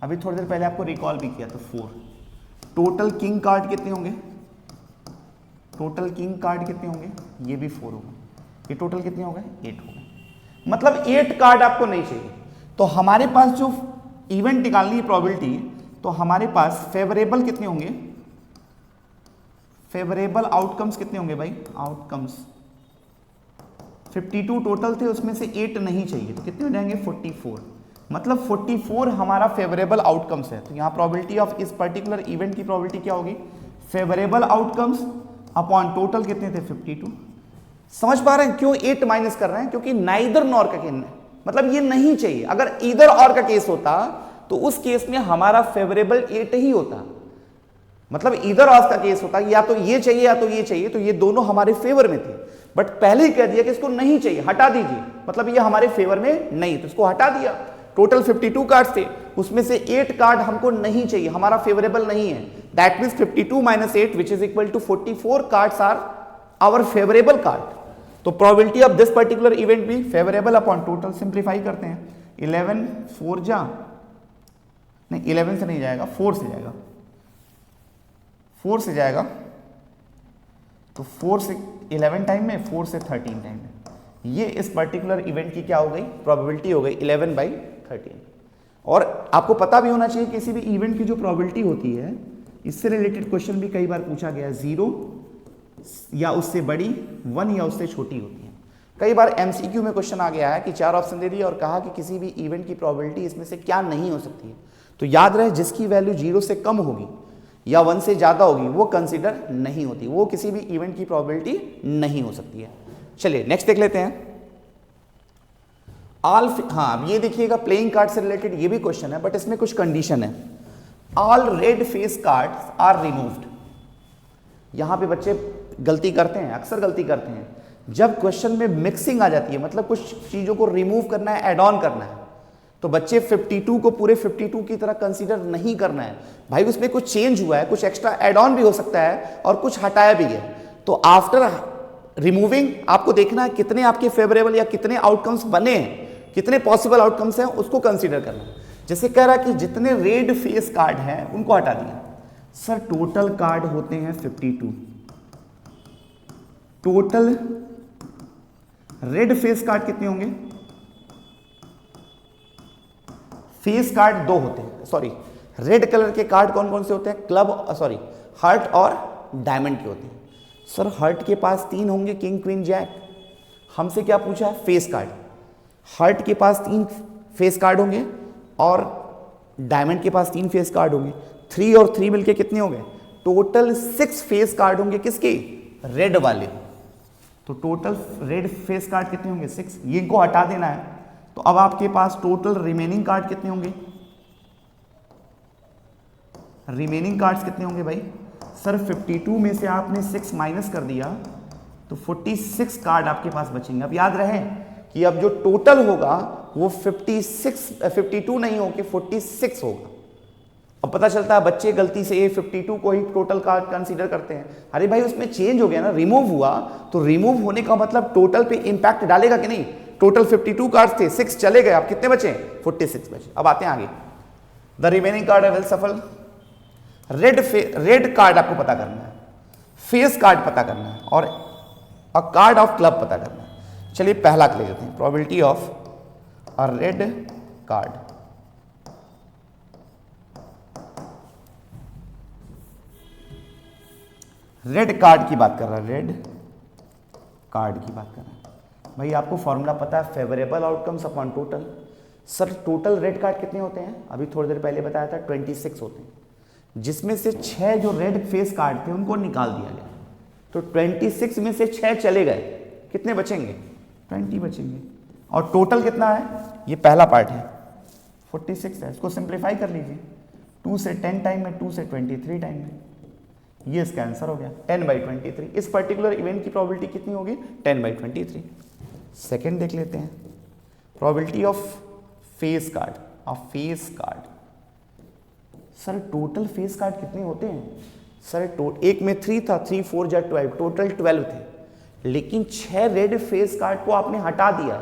अभी थोड़ी देर पहले आपको रिकॉल भी किया तो 4। टोटल किंग कार्ड कितने होंगे, टोटल किंग कार्ड कितने होंगे, ये भी 4 होगा। ये टोटल कितने हो गए, 8 हो गए। मतलब 8 कार्ड आपको नहीं चाहिए। तो हमारे पास जो इवेंट निकालनी है प्रोबेबिलिटी, तो हमारे पास फेवरेबल कितने होंगे, फेवरेबल आउटकम्स कितने होंगे भाई, आउटकम्स 52 टोटल थे, उसमें से 8 नहीं चाहिए, तो कितने हो जाएंगे 44। मतलब 44 हमारा फेवरेबल आउटकम्स है। तो यहाँ प्रोबेबिलिटी ऑफ इस पर्टिकुलर इवेंट की प्रोबेबिलिटी क्या होगी, फेवरेबल आउटकम्स अपॉन टोटल कितने थे 52। समझ पा रहे हैं क्यों 8 माइनस कर रहे हैं, क्योंकि नाइदर नॉर का केस, मतलब ये नहीं चाहिए। अगर ईदर और का केस होता तो उस केस में हमारा फेवरेबल 8 ही होता। मतलब ईदर ऑफ का केस होता, या तो ये चाहिए या तो ये चाहिए, तो ये दोनों हमारे फेवर में थे। बट पहले ही कह दिया कि इसको नहीं चाहिए, हटा दीजिए, मतलब ये हमारे फेवर में नहीं, तो इसको हटा दिया। टोटल 52 कार्ड्स थे, उसमें से 8 कार्ड हमको नहीं चाहिए, हमारा फेवरेबल नहीं है। That means 52 - 8 which is equal to 44 cards are our favourable card. तो probability of this particular event भी फेवरेबल अपॉन टोटल, सिंप्लीफाई करते हैं। 11 4 जा नहीं, 11 से नहीं जाएगा, 4 से जाएगा, 4 से जाएगा। तो 4 से 11 टाइम में, 4 से 13 टाइम में, ये इस पर्टिकुलर इवेंट की क्या हो गई, प्रोबेबिलिटी हो गई 11/13। और आपको पता भी होना चाहिए किसी भी इवेंट की जो प्रोबेबिलिटी होती है, इससे रिलेटेड क्वेश्चन भी कई बार पूछा गया, 0 या उससे बड़ी, 1 या उससे छोटी होती है। कई बार एमसीक्यू में क्वेश्चन आ गया है कि 4 ऑप्शन दे दिए और कहा कि किसी भी इवेंट की प्रोबेबिलिटी इसमें से क्या नहीं हो सकती है। तो याद रहे, जिसकी वैल्यू 0 से कम होगी या 1 से ज्यादा होगी वो कंसीडर नहीं होती, वो किसी भी इवेंट की प्रोबेबिलिटी नहीं हो सकती है। चलिए नेक्स्ट देख लेते हैं। हाँ ये देखिएगा, प्लेइंग कार्ड से रिलेटेड ये भी क्वेश्चन है, बट इसमें कुछ कंडीशन है। All red face cards are removed. यहां पे बच्चे गलती करते हैं, अक्सर गलती करते हैं, जब क्वेश्चन में मिक्सिंग आ जाती है, मतलब कुछ चीजों को रिमूव करना है, एड ऑन करना है, तो बच्चे 52 को पूरे 52 की तरह कंसीडर नहीं करना है। भाई उसमें कुछ चेंज हुआ है, कुछ एक्स्ट्रा एड ऑन भी हो सकता है और कुछ हटाया भी है। तो आफ्टर रिमूविंग आपको देखना है कितने आपके फेवरेबल या कितने आउटकम्स बने हैं, कितने पॉसिबल आउटकम्स हैं, उसको कंसीडर करना है। जैसे कह रहा है कि जितने रेड फेस कार्ड हैं उनको हटा दिया। सर टोटल कार्ड होते हैं 52, टोटल रेड फेस कार्ड कितने होंगे, फेस कार्ड 2 होते हैं, सॉरी रेड कलर के कार्ड कौन कौन से होते हैं, क्लब सॉरी हार्ट और डायमंड के होते हैं। सर हार्ट के पास 3 होंगे, किंग क्वीन जैक। हमसे क्या पूछा है, फेस कार्ड। हार्ट के पास 3 फेस कार्ड होंगे और डायमंड के पास 3 फेस कार्ड होंगे। 3 और 3 मिलके कितने हो गए, टोटल 6 फेस कार्ड होंगे, किसके, रेड वाले। तो टोटल रेड फेस कार्ड कितने होंगे, 6। ये इनको हटा देना है। तो अब आपके पास टोटल रिमेनिंग कार्ड कितने होंगे, रिमेनिंग कार्ड्स कितने होंगे भाई। सर 52 में से आपने 6 माइनस कर दिया तो 46 कार्ड आपके पास बचेंगे। अब याद रहे कि अब जो टोटल होगा वो 52 नहीं होके 46 होगा। अब पता चलता है बच्चे गलती से A52 को ही टोटल कार्ड कंसीडर करते हैं। अरे भाई उसमें चेंज हो गया ना, रिमूव हुआ, तो रिमूव होने का मतलब टोटल पे इंपैक्ट डालेगा कि नहीं। टोटल 52 कार्ड थे, 6 चले गए, अब कितने बचे? 46 बचे। अब आते हैं आगे, द रिमेनिंग कार्ड विल सफल। रेड कार्ड आपको पता करना है, फेस कार्ड पता करना है और अ कार्ड ऑफ क्लब पता करना है। चलिए पहला ले लेते हैं, probability of a red card. Red card की बात कर रहा है, रेड कार्ड की बात कर रहा है। भाई आपको फॉर्मूला पता है, favourable outcomes upon total. Sir total red card कितने होते हैं? अभी थोड़ी देर पहले बताया था 26 होते हैं, जिसमें से 6 जो रेड फेस कार्ड थे उनको निकाल दिया गया, तो 26 में से 6 चले गए, कितने बचेंगे? 20 बचेंगे। और टोटल कितना है? ये पहला पार्ट है 46 है, इसको सिंप्लीफाई कर लीजिए, 2 से 10 टाइम में, 2 से 23 टाइम में, ये इसका आंसर हो गया 10/23। इस पर्टिकुलर इवेंट की प्रोबेबिलिटी कितनी होगी? 10/23। सेकेंड देख लेते हैं, probability of face card. Face card, sir total face card कितने होते हैं? सर एक में 3 था, 3 4 जा 12, टोटल 12 थे, लेकिन 6 रेड फेस कार्ड को आपने हटा दिया।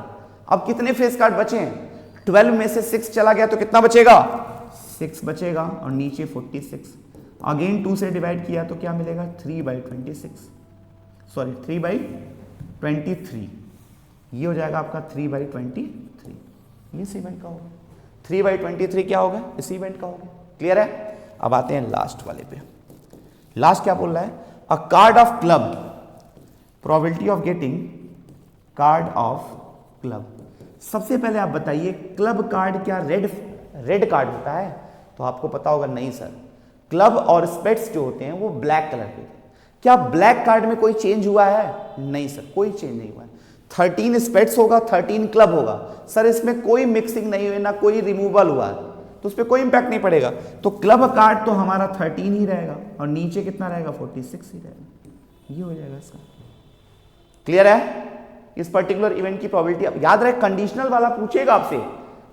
अब कितने फेस कार्ड बचे हैं? 12 में से 6 चला गया, तो कितना बचेगा? 6 बचेगा, और नीचे 46। अगेन 2 से डिवाइड किया तो क्या मिलेगा? 3/26, सॉरी 3/23। ये हो जाएगा आपका 3/23। ये इस इवेंट का होगा। 3/23 क्या होगा? इस इवेंट का होगा। क्लियर है? अब आते हैं लास्ट वाले पे। लास्ट क्या बोल रहा है? अ card of club, probability of getting card of club. सबसे पहले आप बताइए, क्लब कार्ड क्या रेड कार्ड होता है? तो आपको पता होगा नहीं सर, क्लब और स्पेट्स जो होते हैं वो ब्लैक कलर के। क्या ब्लैक कार्ड में कोई चेंज हुआ है? नहीं सर, कोई चेंज नहीं हुआ है। 13 स्पेट्स होगा, 13 क्लब होगा। सर इसमें कोई मिक्सिंग नहीं हुई, ना कोई रिमूवल हुआ, तो उस पर कोई इंपैक्ट नहीं पड़ेगा। तो क्लब कार्ड तो हमारा 13 ही रहेगा, और नीचे कितना रहेगा? 46 ही रहेगा। ये हो जाएगा इसका। क्लियर है? इस पर्टिकुलर इवेंट की प्रोबेबिलिटी, याद रहे कंडीशनल वाला पूछेगा आपसे,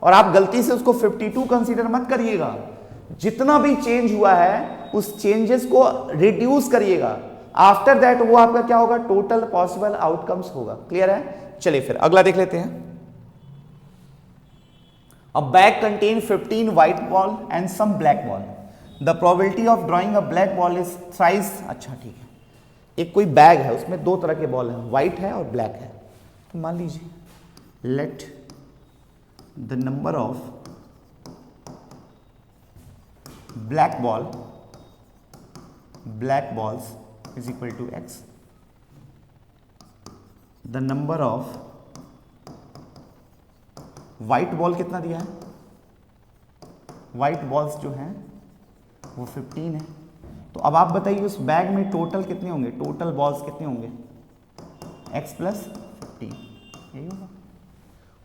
और आप गलती से उसको 52 कंसीडर मत करिएगा। जितना भी चेंज हुआ है उस चेंजेस को रिड्यूस करिएगा। आफ्टर दैट वो आपका क्या होगा? टोटल पॉसिबल आउटकम्स होगा। क्लियर है? चलिए फिर अगला देख लेते हैं। A bag contain 15 white ball and some black ball. The probability of drawing a black ball is thrice। अच्छा ठीक है, एक कोई बैग है, उसमें 2 तरह के बॉल हैं, व्हाइट है और ब्लैक है। तो मान लीजिए, let the number of black balls is equal to x, the number of white ball कितना दिया है? व्हाइट बॉल्स जो हैं वो 15 है। तो अब आप बताइए उस बैग में टोटल कितने होंगे? टोटल बॉल्स कितने होंगे? x + 15, यही होगा।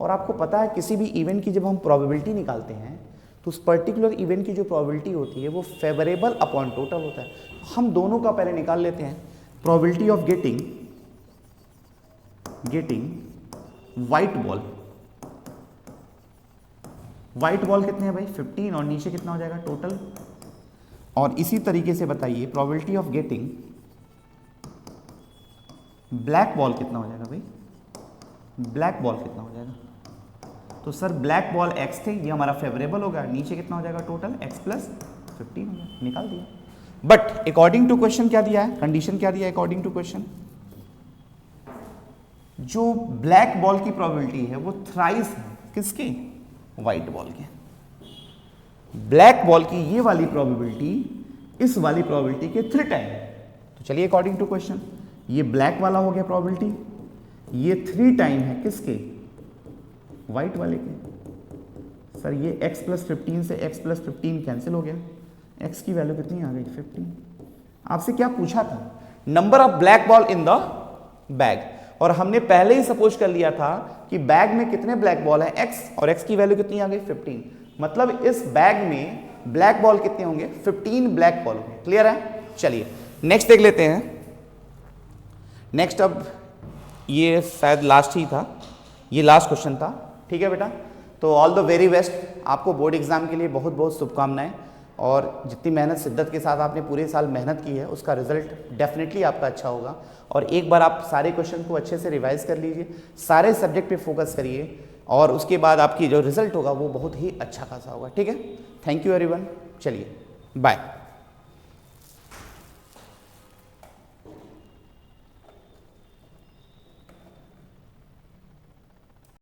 और आपको पता है किसी भी इवेंट की जब हम प्रोबेबिलिटी निकालते हैं तो उस पर्टिकुलर इवेंट की जो प्रोबेबिलिटी होती है वो फेवरेबल अपॉन टोटल होता है। हम दोनों का पहले निकाल लेते हैं। Probability of getting white ball. White ball कितने हैं भाई? 15, और नीचे कितना हो जाएगा टोटल? और इसी तरीके से बताइए probability of getting black ball कितना हो जाएगा भाई? ब्लैक बॉल कितना हो जाएगा? तो सर ब्लैक बॉल x थे, ये हमारा फेवरेबल होगा, नीचे कितना हो जाएगा टोटल? x + 15 हो गया, निकाल दिया। बट अकॉर्डिंग टू क्वेश्चन क्या दिया है? कंडीशन क्या दिया है अकॉर्डिंग टू क्वेश्चन? जो ब्लैक बॉल की प्रोबेबिलिटी है वो थ्राइस है, किसकी? व्हाइट बॉल के। ब्लैक बॉल की ये वाली प्रोबेबिलिटी इस वाली प्रोबेबिलिटी के 3 टाइम। तो चलिए अकॉर्डिंग टू क्वेश्चन, ये ब्लैक वाला हो गया प्रोबेबिलिटी, ये 3 टाइम है किसके? व्हाइट वाले के। सर ये x + 15 से x + 15 कैंसिल हो गया, x की वैल्यू कितनी आ गई? 15। आपसे क्या पूछा था? Number of black ball in the bag, और हमने पहले ही सपोज कर लिया था कि बैग में कितने ब्लैक बॉल है? x, और x की वैल्यू कितनी आ गई? 15। मतलब इस बैग में ब्लैक बॉल कितने होंगे? 15 ब्लैक बॉल होंगे। क्लियर है? चलिए नेक्स्ट देख लेते हैं। नेक्स्ट, अब ये शायद लास्ट ही था, ये लास्ट क्वेश्चन था। ठीक है बेटा, तो ऑल द वेरी बेस्ट, आपको बोर्ड एग्जाम के लिए बहुत बहुत शुभकामनाएं। और जितनी मेहनत शिद्दत के साथ आपने पूरे साल मेहनत की है उसका रिजल्ट डेफिनेटली आपका अच्छा होगा। और एक बार आप सारे क्वेश्चन को अच्छे से रिवाइज कर लीजिए, सारे सब्जेक्ट पे फोकस करिए और उसके बाद आपकी जो रिजल्ट होगा वो बहुत ही अच्छा खासा होगा। ठीक है, थैंक यू एवरीवन, चलिए बाय।